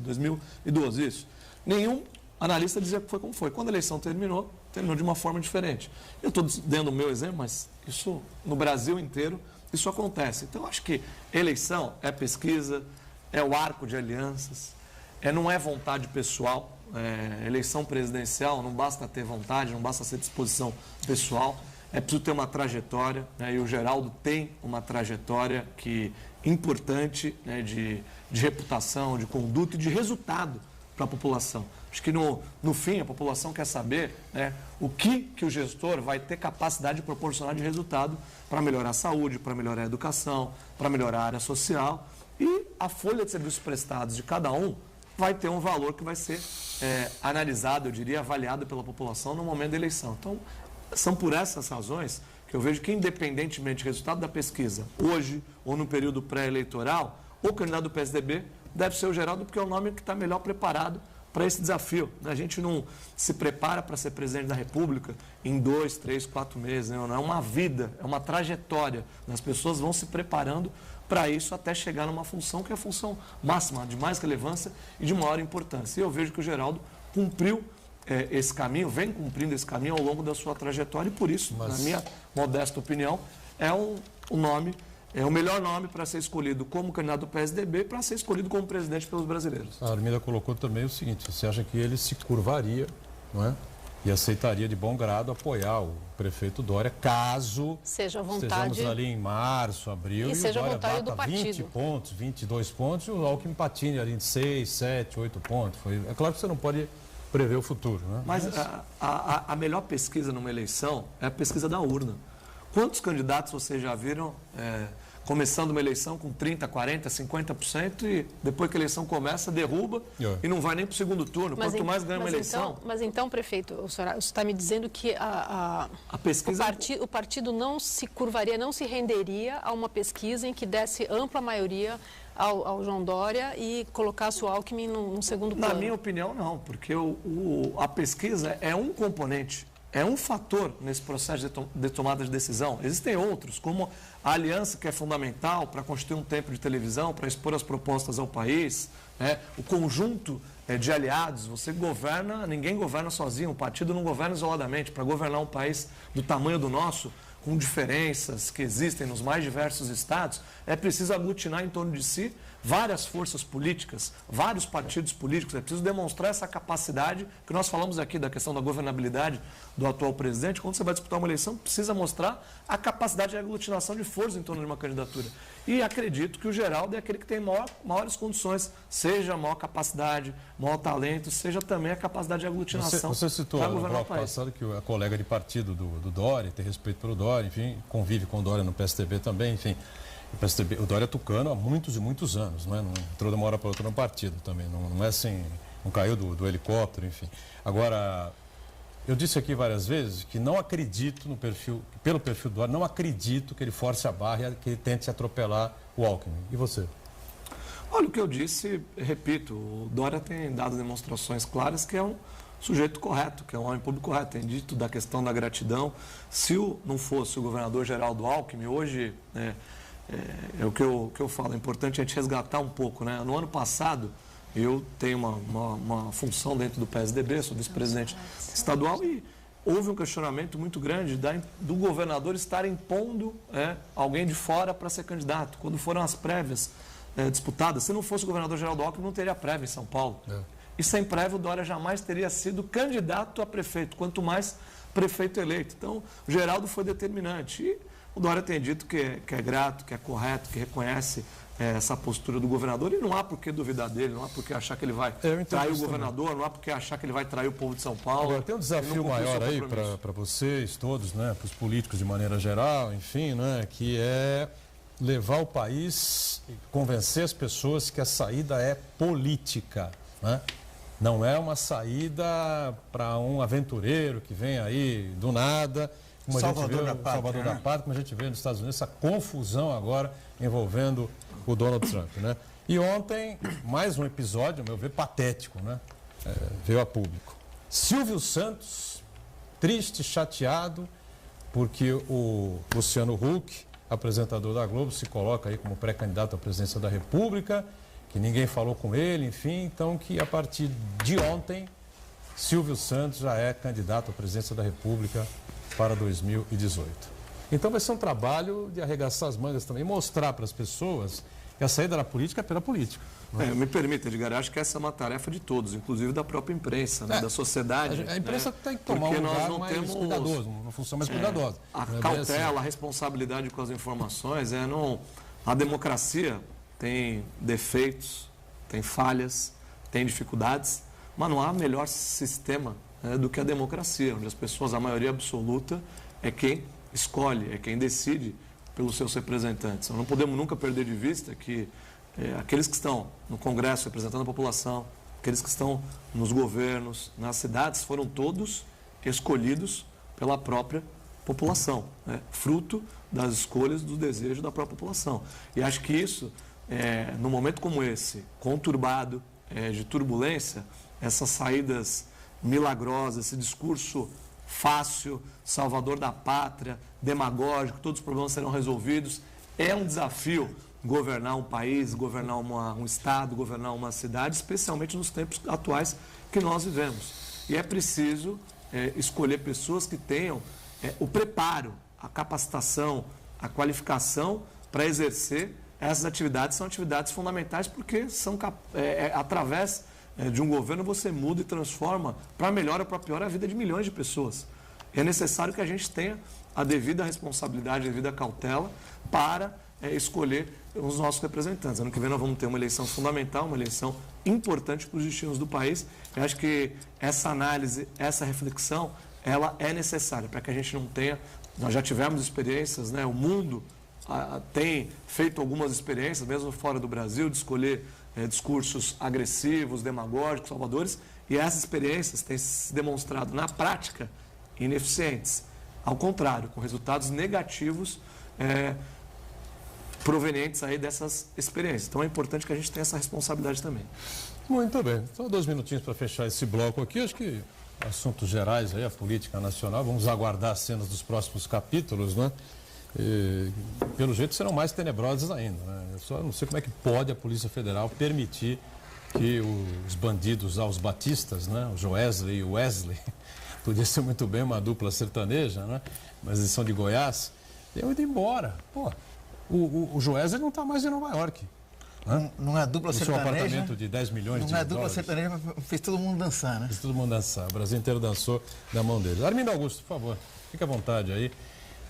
isso. Nenhum analista dizia que foi como foi. Quando a eleição terminou de uma forma diferente. Eu estou dando o meu exemplo, mas isso no Brasil inteiro, isso acontece. Então, eu acho que eleição é pesquisa, é o arco de alianças, não é vontade pessoal. Eleição presidencial não basta ter vontade, não basta ser disposição pessoal, é preciso ter uma trajetória, e o Geraldo tem uma trajetória importante, de reputação, de conduta e de resultado para a população. Acho que no fim a população quer saber o que o gestor vai ter capacidade de proporcionar de resultado para melhorar a saúde, para melhorar a educação, para melhorar a área social, e a folha de serviços prestados de cada um vai ter um valor que vai ser analisado, eu diria, avaliado pela população no momento da eleição. Então, são por essas razões que eu vejo que, independentemente do resultado da pesquisa, hoje ou no período pré-eleitoral, o candidato do PSDB deve ser o Geraldo, porque é o nome que está melhor preparado para esse desafio. A gente não se prepara para ser presidente da República em 2, 3, 4 meses. Não é uma vida, é uma trajetória. As pessoas vão se preparando para isso até chegar numa função que é a função máxima, de mais relevância e de maior importância. E eu vejo que o Geraldo cumpriu esse caminho, vem cumprindo esse caminho ao longo da sua trajetória e por isso, na minha modesta opinião, é o melhor nome para ser escolhido como candidato do PSDB, para ser escolhido como presidente pelos brasileiros. A Armida colocou também o seguinte: você acha que ele se curvaria, não é? E aceitaria de bom grado apoiar o prefeito Dória, caso seja vontade, estejamos ali em março, abril, e seja o Dória vontade bata do partido. 20 pontos, 22 pontos, e o Alckmin patine ali em 6, 7, 8 pontos. É claro que você não pode prever o futuro, né? Mas a melhor pesquisa numa eleição é a pesquisa da urna. Quantos candidatos vocês já viram começando uma eleição com 30%, 40%, 50% e depois que a eleição começa, derruba e não vai nem para o segundo turno. Quanto mais ganha uma eleição... Mas então, prefeito, o senhor está me dizendo que a pesquisa... o partido não se curvaria, não se renderia a uma pesquisa em que desse ampla maioria ao João Dória e colocasse o Alckmin no segundo plano? Na minha opinião, não, porque a pesquisa é um componente. É um fator nesse processo de tomada de decisão. Existem outros, como a aliança, que é fundamental para constituir um tempo de televisão, para expor as propostas ao país, o conjunto de aliados. Você governa, ninguém governa sozinho, o partido não governa isoladamente. Para governar um país do tamanho do nosso, com diferenças que existem nos mais diversos estados, é preciso aglutinar em torno de si várias forças políticas, vários partidos políticos. É preciso demonstrar essa capacidade, que nós falamos aqui da questão da governabilidade do atual presidente. Quando você vai disputar uma eleição, precisa mostrar a capacidade de aglutinação de força em torno de uma candidatura. E acredito que o Geraldo é aquele que tem maiores condições, seja maior capacidade, maior talento, seja também a capacidade de aglutinação. Você citou no bloco passado que a colega de partido do Dória, tem respeito pelo Dória, enfim, convive com o Dória no PSDB também, enfim. O Dória é tucano há muitos e muitos anos, né? Não entrou de uma hora para outra no partido também, não é assim, não caiu do helicóptero, enfim. Agora, eu disse aqui várias vezes que não acredito no perfil, pelo perfil do Dória, não acredito que ele force a barra e que ele tente atropelar o Alckmin. E você? Olha, o que eu disse, repito, o Dória tem dado demonstrações claras que é um sujeito correto, que é um homem público correto. Tem dito da questão da gratidão. Se não fosse o governador Geraldo Alckmin, hoje, é o que eu falo, é importante a gente resgatar um pouco, né? No ano passado, eu tenho uma função dentro do PSDB, sou vice-presidente estadual e houve um questionamento muito grande do governador estar impondo alguém de fora para ser candidato. Quando foram as prévias disputadas, se não fosse o governador Geraldo Alckmin, não teria prévia em São Paulo. E sem prévia, o Dória jamais teria sido candidato a prefeito, quanto mais prefeito eleito. Então, o Geraldo foi determinante. E o Dória tem dito que é grato, que é correto, que reconhece essa postura do governador e não há por que duvidar dele, não há por que achar que ele vai trair o governador, não há por que achar que ele vai trair o povo de São Paulo. Agora, tem um desafio maior aí para vocês todos, né, para os políticos de maneira geral, enfim, né, que é levar o país, convencer as pessoas que a saída é política, né? Não é uma saída para um aventureiro que vem aí do nada, como Salvador da Pátria, como a gente vê nos Estados Unidos, essa confusão agora envolvendo o Donald Trump, né? E ontem, mais um episódio, a meu ver, patético, né? Veio a público. Silvio Santos, triste, chateado, porque o Luciano Huck, apresentador da Globo, se coloca aí como pré-candidato à presidência da República, que ninguém falou com ele, enfim, então que a partir de ontem, Silvio Santos já é candidato à presidência da República para 2018. Então vai ser um trabalho de arregaçar as mangas também, mostrar para as pessoas que a saída da política é pela política. Me permita, Edgar, acho que essa é uma tarefa de todos, inclusive da própria imprensa, da sociedade. A imprensa tem que tomar um lugar mais cuidadoso, uma função mais cuidadosa. A cautela, a responsabilidade com as informações, a democracia tem defeitos, tem falhas, tem dificuldades, mas não há melhor sistema do que a democracia, onde as pessoas, a maioria absoluta, é quem escolhe, é quem decide pelos seus representantes. Não podemos nunca perder de vista que aqueles que estão no Congresso representando a população, aqueles que estão nos governos, nas cidades, foram todos escolhidos pela própria população, fruto das escolhas, do desejo da própria população. E acho que isso, num momento como esse, conturbado, de turbulência, essas saídas milagrosas, esse discurso fácil, salvador da pátria, demagógico, todos os problemas serão resolvidos, é um desafio governar um país, governar um estado, governar uma cidade, especialmente nos tempos atuais que nós vivemos. E é preciso escolher pessoas que tenham o preparo, a capacitação, a qualificação para exercer essas atividades. São atividades fundamentais porque através de um governo você muda e transforma para melhor ou para pior a vida de milhões de pessoas. É necessário que a gente tenha a devida responsabilidade, a devida cautela para escolher os nossos representantes. Ano que vem nós vamos ter uma eleição fundamental, uma eleição importante para os destinos do país. Eu acho que essa análise, essa reflexão, ela é necessária para que a gente não tenha... Nós já tivemos experiências, né? O mundo tem feito algumas experiências, mesmo fora do Brasil, de escolher discursos agressivos, demagógicos, salvadores, e essas experiências têm se demonstrado, na prática, ineficientes. Ao contrário, com resultados negativos provenientes aí dessas experiências. Então é importante que a gente tenha essa responsabilidade também. Muito bem. Só 2 minutinhos para fechar esse bloco aqui. Acho que assuntos gerais aí, a política nacional. Vamos aguardar as cenas dos próximos capítulos, né? E, pelo jeito serão mais tenebrosas ainda, né? Eu só não sei como é que pode a Polícia Federal permitir que os bandidos aos batistas, né? O Joesley e o Wesley, podia ser muito bem uma dupla sertaneja, né? Mas eles são de Goiás, tenham ido embora. Pô, o Joesley não está mais em Nova York. Né? Não é dupla sertaneja. No seu apartamento de 10 milhões de dólares. Não é dupla sertaneja, mas fez todo mundo dançar, né? Fez todo mundo dançar. O Brasil inteiro dançou na mão deles. Armindo Augusto, por favor, fique à vontade aí.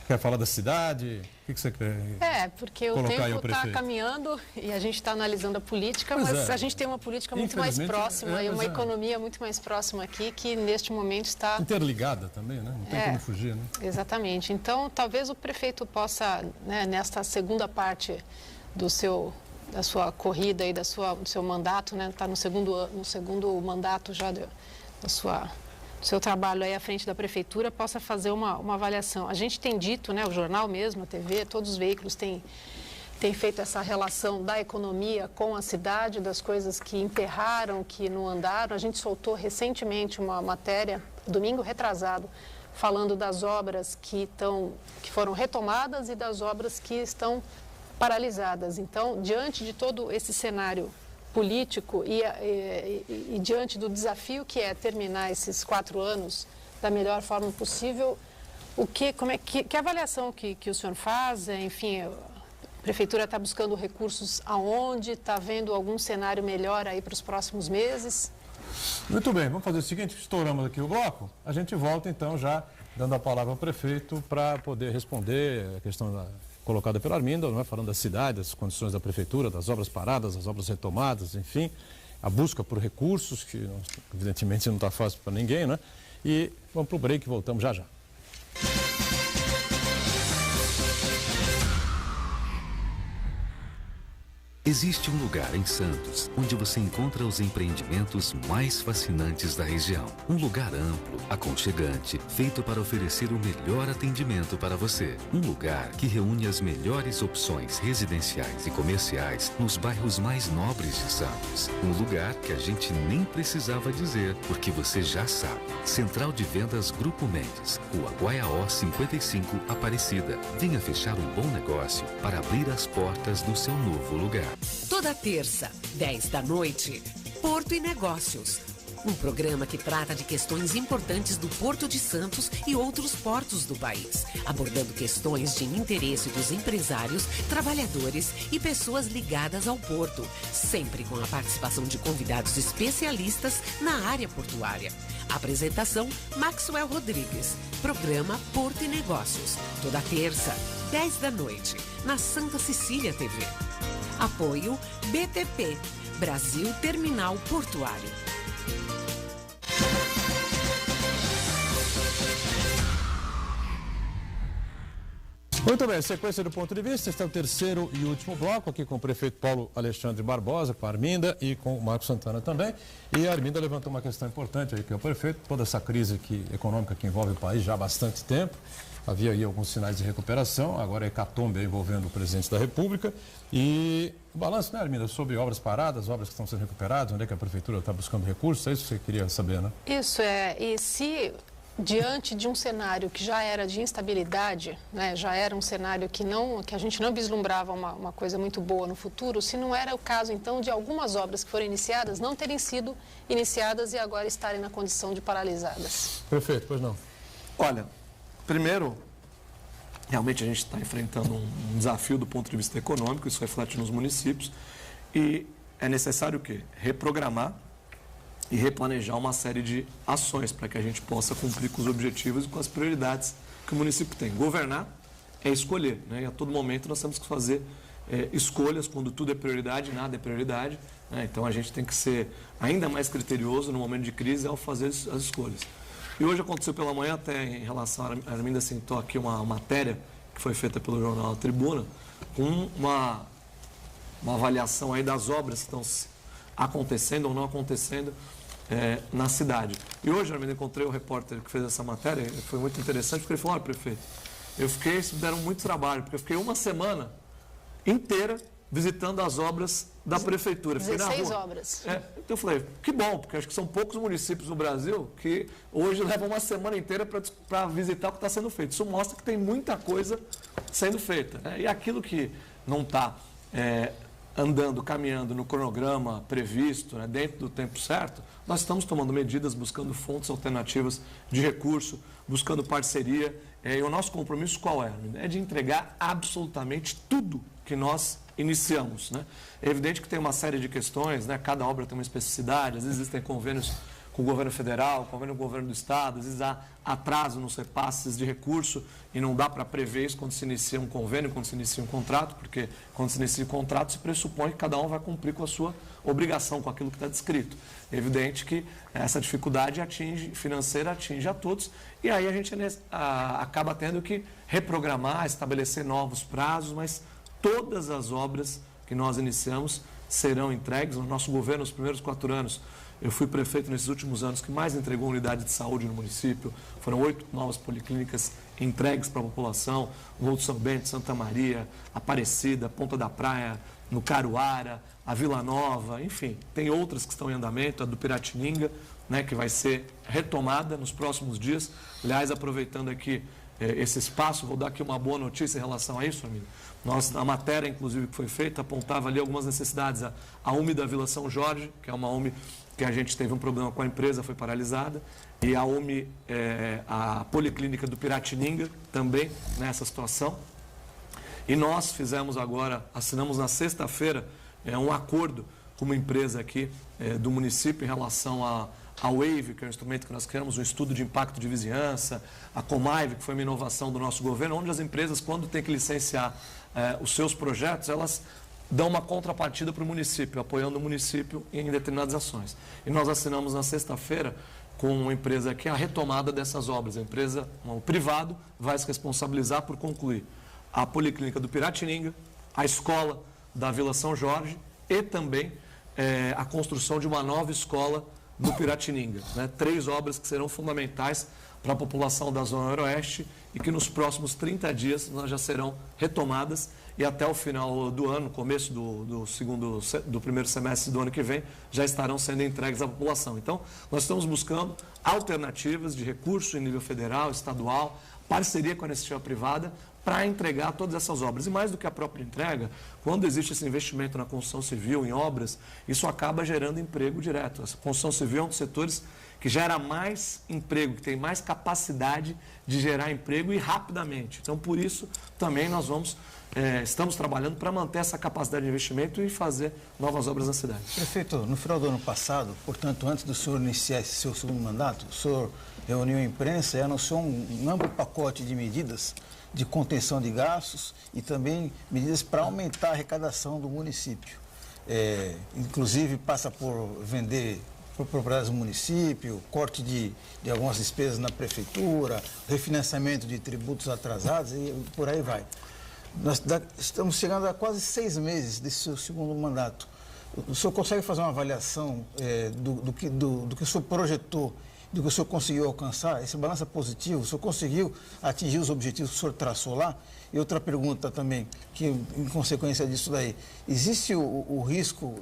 Quer falar da cidade? O que você quer porque o tempo está caminhando e a gente está analisando a política, mas a gente tem uma política muito mais próxima e uma economia muito mais próxima aqui, que neste momento está... interligada também, né? Não tem como fugir, né? Exatamente. Então, talvez o prefeito possa, né, nesta segunda parte da sua corrida e do seu mandato, né? Está no segundo mandato já do seu trabalho aí à frente da prefeitura, possa fazer uma avaliação. A gente tem dito, né, o jornal mesmo, a TV, todos os veículos têm feito essa relação da economia com a cidade, das coisas que emperraram, que não andaram. A gente soltou recentemente uma matéria, domingo retrasado, falando das obras que foram retomadas e das obras que estão paralisadas. Então, diante de todo esse cenário político e diante do desafio que é terminar esses 4 anos da melhor forma possível, que avaliação que o senhor faz? Enfim, a prefeitura está buscando recursos aonde? Está vendo algum cenário melhor aí para os próximos meses? Muito bem, vamos fazer o seguinte, estouramos aqui o bloco, a gente volta então já dando a palavra ao prefeito para poder responder a questão colocada pela Arminda, não é? Falando da cidade, das condições da prefeitura, das obras paradas, das obras retomadas, enfim, a busca por recursos, que evidentemente não está fácil para ninguém, né? E vamos para o break e voltamos já já. Existe um lugar em Santos onde você encontra os empreendimentos mais fascinantes da região. Um lugar amplo, aconchegante, feito para oferecer o melhor atendimento para você. Um lugar que reúne as melhores opções residenciais e comerciais nos bairros mais nobres de Santos. Um lugar que a gente nem precisava dizer, porque você já sabe. Central de Vendas Grupo Mendes, Rua Guaiaó 55, Aparecida. Venha fechar um bom negócio para abrir as portas do seu novo lugar. Toda terça, 10 da noite, Porto e Negócios. Um programa que trata de questões importantes do Porto de Santos e outros portos do país, abordando questões de interesse dos empresários, trabalhadores e pessoas ligadas ao porto, sempre com a participação de convidados especialistas na área portuária. Apresentação, Maxwell Rodrigues. Programa Porto e Negócios. Toda terça, 10 da noite, na Santa Cecília TV. Apoio BTP, Brasil Terminal Portuário. Muito bem, sequência do ponto de vista, este é o terceiro e último bloco, aqui com o prefeito Paulo Alexandre Barbosa, com a Arminda e com o Marcos Santana também. E a Arminda levantou uma questão importante aí, que é o prefeito, toda essa crise econômica que envolve o país já há bastante tempo. Havia aí alguns sinais de recuperação, agora é hecatombe envolvendo o presidente da República. E o balanço, né, Arminda, sobre obras paradas, obras que estão sendo recuperadas, onde é que a prefeitura está buscando recursos, é isso que você queria saber, né? Isso e se diante de um cenário que já era de instabilidade, né, já era um cenário que a gente não vislumbrava uma coisa muito boa no futuro, se não era o caso, então, de algumas obras que foram iniciadas não terem sido iniciadas e agora estarem na condição de paralisadas. Prefeito, pois não. Olha, primeiro, realmente a gente está enfrentando um desafio do ponto de vista econômico, isso reflete nos municípios, e é necessário o quê? Reprogramar e replanejar uma série de ações para que a gente possa cumprir com os objetivos e com as prioridades que o município tem. Governar é escolher, né? E a todo momento nós temos que fazer escolhas, quando tudo é prioridade, nada é prioridade, né? Então a gente tem que ser ainda mais criterioso no momento de crise ao fazer as escolhas. E hoje aconteceu pela manhã, até em relação a Arminda citou aqui uma matéria que foi feita pelo jornal A Tribuna, com uma avaliação aí das obras que estão acontecendo ou não acontecendo na cidade. E hoje, Arminda, encontrei o repórter que fez essa matéria, foi muito interessante, porque ele falou: olha, prefeito, isso me deram muito trabalho, porque eu fiquei uma semana inteira visitando as obras da prefeitura. 16 obras. Então eu falei, que bom, porque acho que são poucos municípios no Brasil que hoje levam uma semana inteira para visitar o que está sendo feito. Isso mostra que tem muita coisa sendo feita, né? E aquilo que não está andando, caminhando no cronograma previsto, né, dentro do tempo certo, nós estamos tomando medidas, buscando fontes alternativas de recurso, buscando parceria. E o nosso compromisso qual é? É de entregar absolutamente tudo que nós iniciamos, né? É evidente que tem uma série de questões, né? Cada obra tem uma especificidade, às vezes existem convênios com o governo federal, com o governo do estado, às vezes há atraso nos repasses de recurso e não dá para prever isso quando se inicia um convênio, quando se inicia um contrato, porque quando se inicia o contrato se pressupõe que cada um vai cumprir com a sua obrigação, com aquilo que está descrito. É evidente que essa dificuldade financeira atinge a todos e aí a gente acaba tendo que reprogramar, estabelecer novos prazos, mas todas as obras que nós iniciamos serão entregues. No nosso governo, nos primeiros 4 anos, eu fui prefeito nesses últimos anos que mais entregou unidade de saúde no município. Foram 8 novas policlínicas entregues para a população, no Alto São Bento, Santa Maria, Aparecida, Ponta da Praia, no Caruara, a Vila Nova, enfim. Tem outras que estão em andamento, a do Piratininga, né, que vai ser retomada nos próximos dias. Aliás, aproveitando aqui esse espaço, vou dar aqui uma boa notícia em relação a isso, família. A matéria, inclusive, que foi feita, apontava ali algumas necessidades. A UME da Vila São Jorge, que é uma UME que a gente teve um problema com a empresa, foi paralisada, e a UME, a Policlínica do Piratininga, também nessa situação. E nós fizemos agora, assinamos na sexta-feira, um acordo com uma empresa aqui do município em relação a Wave, que é um instrumento que nós criamos, um estudo de impacto de vizinhança, a Comaive, que foi uma inovação do nosso governo, onde as empresas, quando têm que licenciar os seus projetos, elas dão uma contrapartida para o município, apoiando o município em determinadas ações. E nós assinamos na sexta-feira com uma empresa aqui a retomada dessas obras. A empresa, o privado, vai se responsabilizar por concluir a Policlínica do Piratininga, a escola da Vila São Jorge e também a construção de uma nova escola no Piratininga. 3 obras que serão fundamentais para a população da Zona Noroeste e que nos próximos 30 dias nós já serão retomadas e até o final do ano, começo do primeiro semestre do ano que vem, já estarão sendo entregues à população. Então, nós estamos buscando alternativas de recurso em nível federal, estadual, parceria com a iniciativa privada para entregar todas essas obras. E mais do que a própria entrega, quando existe esse investimento na construção civil, em obras, isso acaba gerando emprego direto. A construção civil é um dos setores que gera mais emprego, que tem mais capacidade de gerar emprego e rapidamente. Então, por isso, também nós estamos trabalhando para manter essa capacidade de investimento e fazer novas obras na cidade. Prefeito, no final do ano passado, portanto, antes do senhor iniciar esse seu segundo mandato, o senhor reuniu a imprensa e anunciou um amplo pacote de medidas de contenção de gastos e também medidas para aumentar a arrecadação do município. Inclusive, passa por vender propriedades do município, corte de algumas despesas na prefeitura, refinanciamento de tributos atrasados e por aí vai. Nós estamos chegando a quase 6 meses desse seu segundo mandato. O senhor consegue fazer uma avaliação do que o senhor projetou, do que o senhor conseguiu alcançar? Esse balanço é positivo? O senhor conseguiu atingir os objetivos que o senhor traçou lá? E outra pergunta também, que em consequência disso daí, existe o risco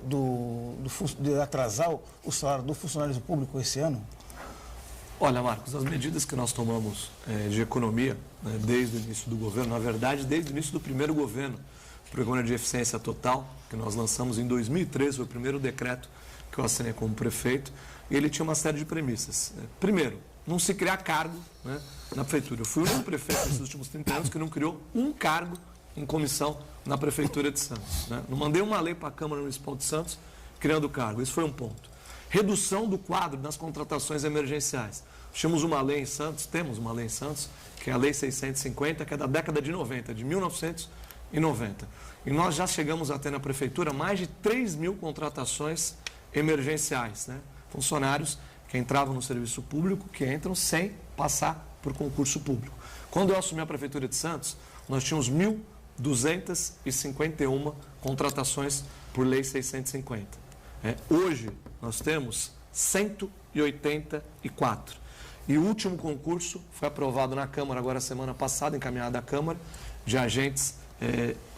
de atrasar o salário do funcionário público esse ano? Olha, Marcos, as medidas que nós tomamos de economia, desde o início do governo, na verdade, desde o início do primeiro governo, o Programa de Eficiência Total, que nós lançamos em 2013, foi o primeiro decreto que eu assinei como prefeito, e ele tinha uma série de premissas. Primeiro, não se criar cargo na prefeitura. Eu fui o único prefeito nesses últimos 30 anos que não criou um cargo em comissão na prefeitura de Santos. Não mandei uma lei para a Câmara Municipal de Santos criando cargo. Isso foi um ponto. Redução do quadro nas contratações emergenciais. Temos uma lei em Santos, que é a Lei 650, que é da década de 90, de 1990. E nós já chegamos a ter na prefeitura mais de 3.000 contratações emergenciais, funcionários que entravam no serviço público, que entram sem passar por concurso público. Quando eu assumi a prefeitura de Santos, nós tínhamos 1.251 contratações por Lei 650. Hoje, nós temos 184. E o último concurso foi aprovado na Câmara, agora semana passada, encaminhado à Câmara, de agentes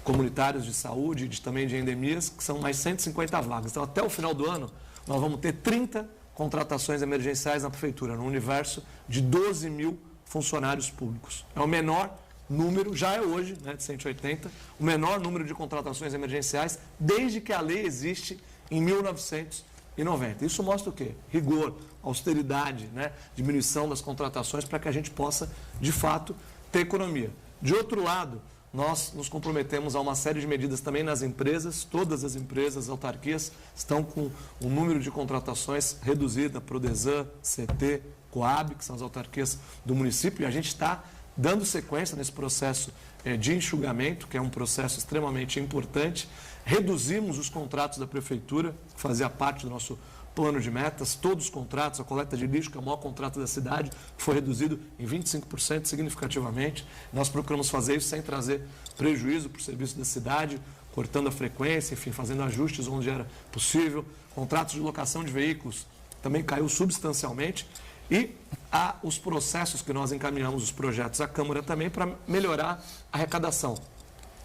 comunitários de saúde, também de endemias, que são mais 150 vagas. Então, até o final do ano, nós vamos ter 30 contratações emergenciais na prefeitura, no universo de 12.000 funcionários públicos. É o menor número, já é hoje, de 180, o menor número de contratações emergenciais desde que a lei existe em 1990. Isso mostra o quê? Rigor, austeridade, diminuição das contratações para que a gente possa, de fato, ter economia. De outro lado, nós nos comprometemos a uma série de medidas também nas empresas. Todas as empresas, autarquias, estão com o número de contratações reduzido, a Prodesan, CT, Coab, que são as autarquias do município, e a gente está dando sequência nesse processo de enxugamento, que é um processo extremamente importante. Reduzimos os contratos da prefeitura, que fazia parte do nosso plano de metas, todos os contratos, a coleta de lixo, que é o maior contrato da cidade, que foi reduzido em 25% significativamente. Nós procuramos fazer isso sem trazer prejuízo para o serviço da cidade, cortando a frequência, enfim, fazendo ajustes onde era possível. Contratos de locação de veículos também caiu substancialmente. E há os processos que nós encaminhamos, os projetos à Câmara também, para melhorar a arrecadação.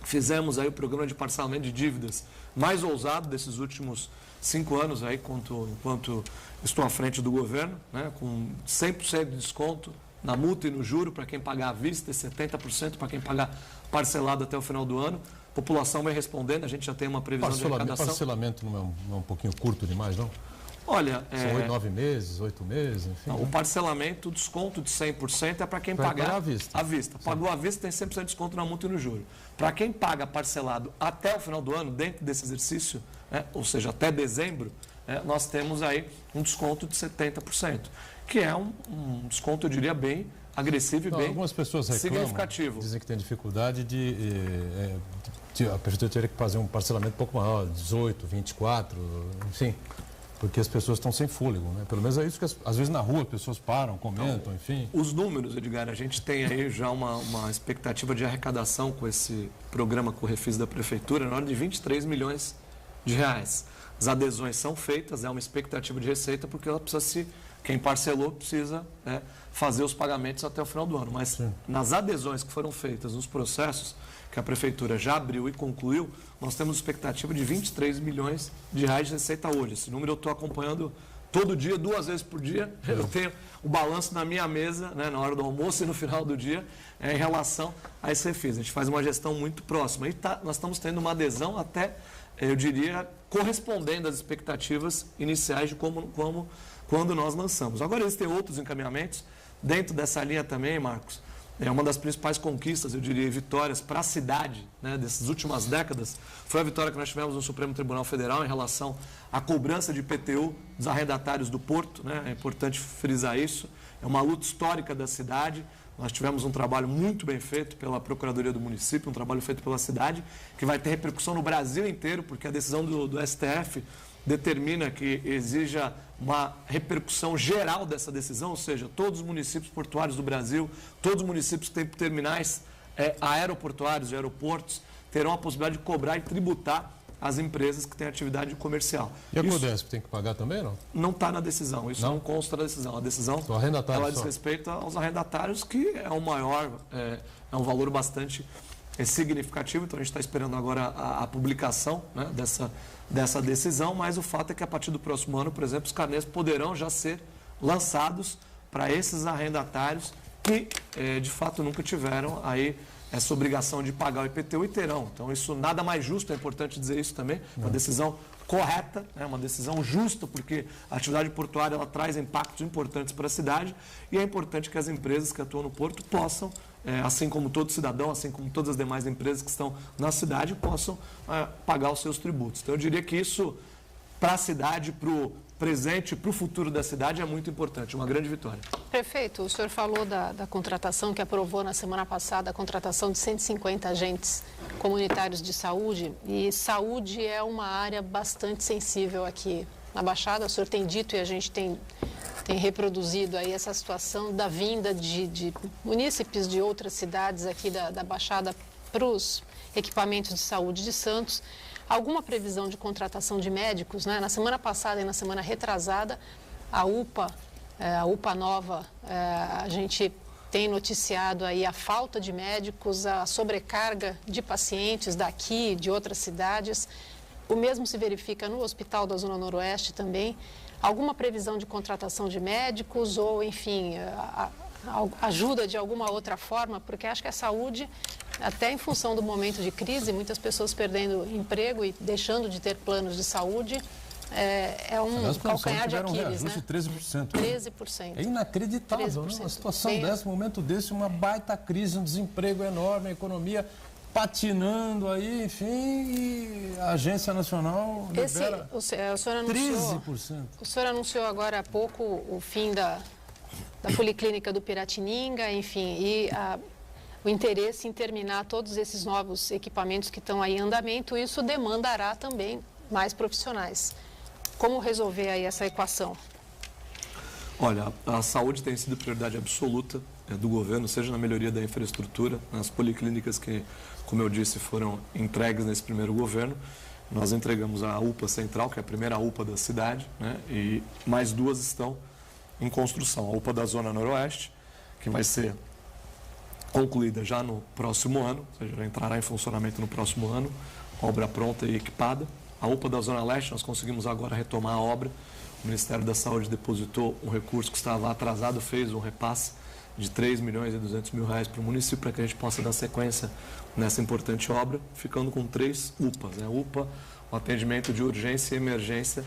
Fizemos aí o programa de parcelamento de dívidas mais ousado desses últimos 5 anos, aí, enquanto estou à frente do governo, né, com 100% de desconto na multa e no juro para quem pagar à vista e 70% para quem pagar parcelado até o final do ano. A população vai respondendo, a gente já tem uma previsão de arrecadação. Parcelamento não é um pouquinho curto demais, não? Olha, são 8, 9 meses, 8 meses, enfim. Não, o parcelamento, o desconto de 100% é para quem pagar à vista. Pagou à vista, tem 100% de desconto na multa e no juro. Para quem paga parcelado até o final do ano, dentro desse exercício, ou seja, até dezembro, nós temos aí um desconto de 70%, que é um desconto, eu diria, bem agressivo e bem algumas pessoas reclamam, significativo. Dizem que tem dificuldade a prefeitura teria que fazer um parcelamento um pouco maior, 18, 24, enfim. Porque as pessoas estão sem fôlego, né? Pelo menos é isso que às vezes na rua as pessoas param, comentam, então, enfim. Os números, Edgar, a gente tem aí já uma expectativa de arrecadação com esse programa Correfis da Prefeitura na ordem de 23 milhões de reais. As adesões são feitas, é uma expectativa de receita, porque ela precisa quem parcelou precisa fazer os pagamentos até o final do ano. Mas sim, nas adesões que foram feitas, nos processos que a Prefeitura já abriu e concluiu, nós temos expectativa de 23 milhões de reais de receita hoje. Esse número eu estou acompanhando todo dia, 2 vezes por dia. Eu tenho o balanço na minha mesa, na hora do almoço e no final do dia, em relação a esse refis. A gente faz uma gestão muito próxima. E nós estamos tendo uma adesão até, eu diria, correspondendo às expectativas iniciais de quando nós lançamos. Agora, existem outros encaminhamentos. Dentro dessa linha também, Marcos, é uma das principais conquistas, eu diria, vitórias para a cidade, né, dessas últimas décadas, foi a vitória que nós tivemos no Supremo Tribunal Federal em relação à cobrança de IPTU dos arrendatários do Porto, né, é importante frisar isso, é uma luta histórica da cidade. Nós tivemos um trabalho muito bem feito pela Procuradoria do Município, um trabalho feito pela cidade, que vai ter repercussão no Brasil inteiro, porque a decisão do STF determina que exija uma repercussão geral dessa decisão, ou seja, todos os municípios portuários do Brasil, todos os municípios que têm terminais aeroportuários e aeroportos, terão a possibilidade de cobrar e tributar as empresas que têm atividade comercial. E a Codesp tem que pagar também, não? Não está na decisão, isso não consta na decisão. A decisão ela diz respeito aos arrendatários, que é o maior, é um valor bastante significativo, então a gente está esperando agora a publicação, né, dessa decisão, mas o fato é que a partir do próximo ano, por exemplo, os carnês poderão já ser lançados para esses arrendatários que, de fato, nunca tiveram aí essa obrigação de pagar o IPTU e terão. Então, isso nada mais justo, é importante dizer isso também, uma decisão correta, uma decisão justa, porque a atividade portuária ela traz impactos importantes para a cidade e é importante que as empresas que atuam no porto possam, assim como todo cidadão, assim como todas as demais empresas que estão na cidade, possam pagar os seus tributos. Então, eu diria que isso, para a cidade, para o presente, para o futuro da cidade, é muito importante, uma grande vitória. Prefeito, o senhor falou da contratação que aprovou na semana passada, a contratação de 150 agentes comunitários de saúde, e saúde é uma área bastante sensível aqui na Baixada. O senhor tem dito e a gente tem reproduzido aí essa situação da vinda de munícipes de outras cidades aqui da Baixada para os equipamentos de saúde de Santos. Alguma previsão de contratação de médicos, né? Na semana passada e na semana retrasada, a UPA Nova, a gente tem noticiado aí a falta de médicos, a sobrecarga de pacientes daqui, de outras cidades. O mesmo se verifica no Hospital da Zona Noroeste também. Alguma previsão de contratação de médicos ou, enfim, ajuda de alguma outra forma? Porque acho que a saúde, até em função do momento de crise, muitas pessoas perdendo emprego e deixando de ter planos de saúde, é um calcanhar de Aquiles, né? 13%. 13%. É inacreditável, 13%. Né? Uma situação desse, um momento desse, uma baita crise, um desemprego enorme, a economia patinando aí, enfim, e a Agência Nacional libera o senhor anunciou, 13%. O senhor anunciou agora há pouco o fim da Policlínica do Piratininga, enfim, e o interesse em terminar todos esses novos equipamentos que estão aí em andamento, isso demandará também mais profissionais. Como resolver aí essa equação? Olha, a saúde tem sido prioridade absoluta do governo, seja na melhoria da infraestrutura, nas policlínicas que, como eu disse, foram entregues nesse primeiro governo. Nós entregamos a UPA Central, que é a primeira UPA da cidade, né? E mais 2 estão em construção. A UPA da Zona Noroeste, que vai ser concluída já no próximo ano, ou seja, já entrará em funcionamento no próximo ano, obra pronta e equipada. A UPA da Zona Leste, nós conseguimos agora retomar a obra. O Ministério da Saúde depositou um recurso que estava atrasado, fez um repasse de R$3.200.000 para o município para que a gente possa dar sequência nessa importante obra, ficando com 3 UPAs. Né? UPA, o atendimento de urgência e emergência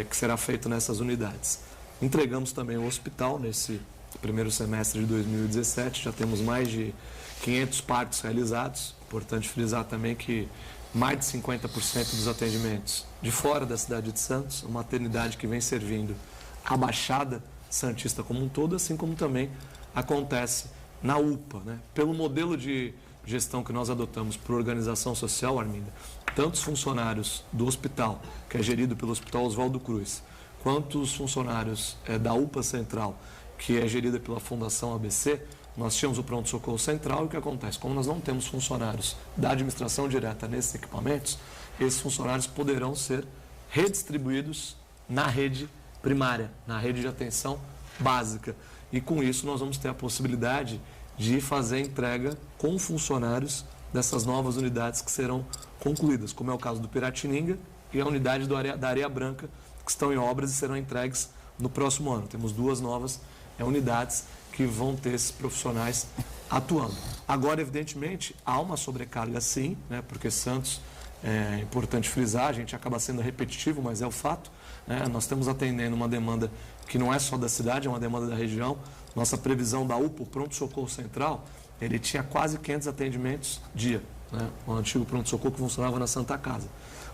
que será feito nessas unidades. Entregamos também o hospital nesse primeiro semestre de 2017, já temos mais de 500 partos realizados. Importante frisar também que mais de 50% dos atendimentos de fora da cidade de Santos, uma maternidade que vem servindo a Baixada Santista como um todo, assim como também acontece na UPA, né? Pelo modelo de gestão que nós adotamos por organização social, Arminda, tanto os funcionários do hospital, que é gerido pelo Hospital Oswaldo Cruz, quanto os funcionários da UPA Central, que é gerida pela Fundação ABC, nós tínhamos o pronto-socorro central e o que acontece? Como nós não temos funcionários da administração direta nesses equipamentos, esses funcionários poderão ser redistribuídos na rede primária, na rede de atenção básica. E com isso nós vamos ter a possibilidade de fazer a entrega com funcionários dessas novas unidades que serão concluídas, como é o caso do Piratininga e a unidade da Areia Branca, que estão em obras e serão entregues no próximo ano. Temos 2 novas unidades que vão ter esses profissionais atuando. Agora, evidentemente, há uma sobrecarga sim, né, porque Santos, é importante frisar, a gente acaba sendo repetitivo, mas é o fato. Né, nós estamos atendendo uma demanda que não é só da cidade, é uma demanda da região. Nossa previsão da UPA, o Pronto-Socorro Central, ele tinha quase 500 atendimentos dia, né, o antigo pronto-socorro que funcionava na Santa Casa.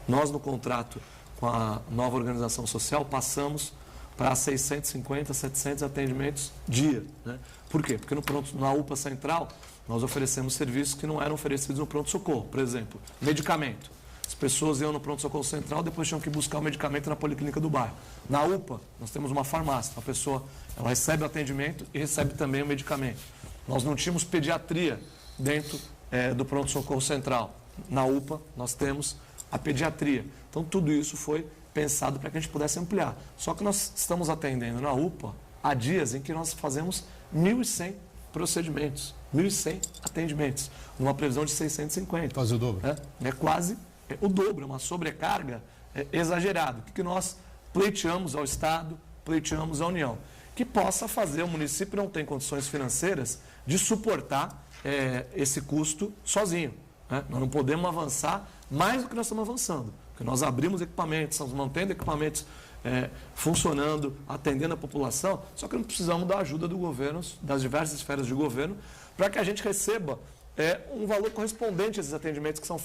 Nós, no contrato com a nova organização social, passamos para 650, 700 atendimentos dia. Né? Por quê? Porque na UPA Central nós oferecemos serviços que não eram oferecidos no pronto-socorro. Por exemplo, medicamento. As pessoas iam no pronto-socorro central, depois tinham que buscar o medicamento na policlínica do bairro. Na UPA, nós temos uma farmácia. A pessoa ela recebe o atendimento e recebe também o medicamento. Nós não tínhamos pediatria dentro do pronto-socorro central. Na UPA, nós temos a pediatria. Então, tudo isso foi pensado para que a gente pudesse ampliar. Só que nós estamos atendendo na UPA há dias em que nós fazemos 1.100 procedimentos, 1.100 atendimentos, numa previsão de 650. Quase o dobro. É quase o dobro, é uma sobrecarga exagerada. O que nós pleiteamos ao Estado, pleiteamos à União? Que possa fazer, o município não tem condições financeiras de suportar esse custo sozinho. Né? Nós não podemos avançar mais do que nós estamos avançando. Porque nós abrimos equipamentos, estamos mantendo equipamentos funcionando, atendendo a população, só que não precisamos da ajuda do governo, das diversas esferas de governo, para que a gente receba um valor correspondente a esses atendimentos que são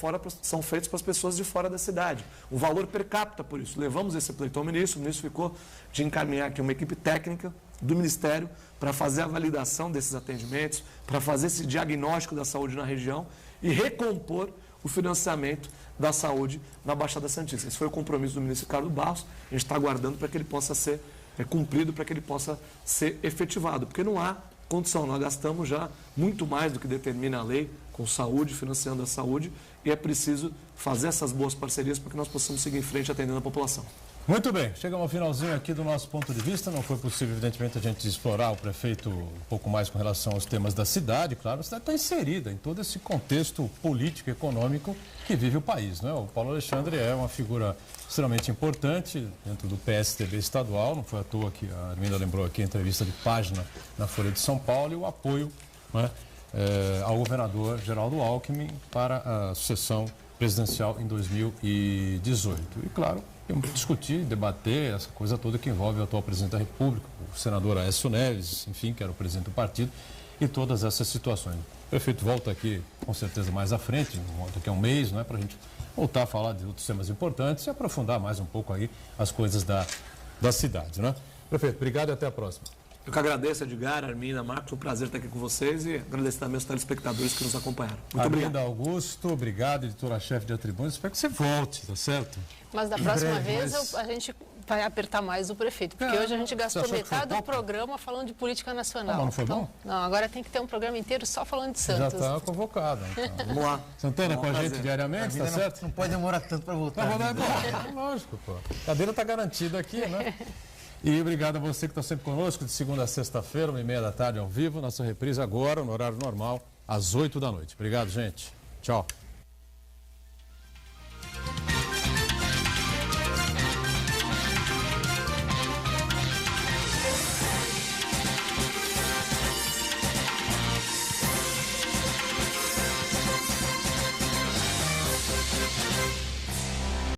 feitos para as pessoas de fora da cidade. Um valor per capita por isso. Levamos esse pleito ao ministro, o ministro ficou de encaminhar aqui uma equipe técnica do Ministério para fazer a validação desses atendimentos, para fazer esse diagnóstico da saúde na região e recompor o financiamento da saúde na Baixada Santista. Esse foi o compromisso do ministro Ricardo Barros. A gente está aguardando para que ele possa ser cumprido, para que ele possa ser efetivado, porque não há condição. Nós gastamos já muito mais do que determina a lei com saúde, financiando a saúde, e é preciso fazer essas boas parcerias para que nós possamos seguir em frente atendendo a população. Muito bem, chegamos ao finalzinho aqui do nosso ponto de vista. Não foi possível, evidentemente, a gente explorar o prefeito um pouco mais com relação aos temas da cidade. Claro, a cidade está inserida em todo esse contexto político e econômico que vive o país, não é? O Paulo Alexandre é uma figura extremamente importante dentro do PSDB estadual. Não foi à toa que a Arminda lembrou aqui a entrevista de página na Folha de São Paulo e o apoio, não é, ao governador Geraldo Alckmin para a sucessão presidencial em 2018. E, claro, temos que discutir, debater essa coisa toda que envolve o atual presidente da República, o senador Aécio Neves, enfim, que era o presidente do partido, e todas essas situações. O prefeito volta aqui, com certeza, mais à frente, daqui a um mês, né, para a gente voltar a falar de outros temas importantes e aprofundar mais um pouco aí as coisas da cidade, né? Prefeito, obrigado e até a próxima. Eu que agradeço, Edgar, Arminda, Marcos, foi um prazer estar aqui com vocês e agradeço também aos telespectadores que nos acompanharam. Muito obrigado. Arminda Augusto, obrigado, editora-chefe de Atributos. Espero que você volte, tá certo? Mas da próxima vez a gente vai apertar mais o prefeito, porque hoje a gente gastou metade do programa falando de política nacional. Mas não foi bom? Não, agora tem que ter um programa inteiro só falando de Santos. Já está convocado. Então. Vamos lá. Santana com a gente diariamente, tá certo? Não pode demorar tanto para voltar. Lógico, pô. A cadeira está garantida aqui, né? E obrigado a você que está sempre conosco, de segunda a sexta-feira, 1h30 da tarde, ao vivo. Nossa reprise agora, no horário normal, às 8 da noite. Obrigado, gente. Tchau.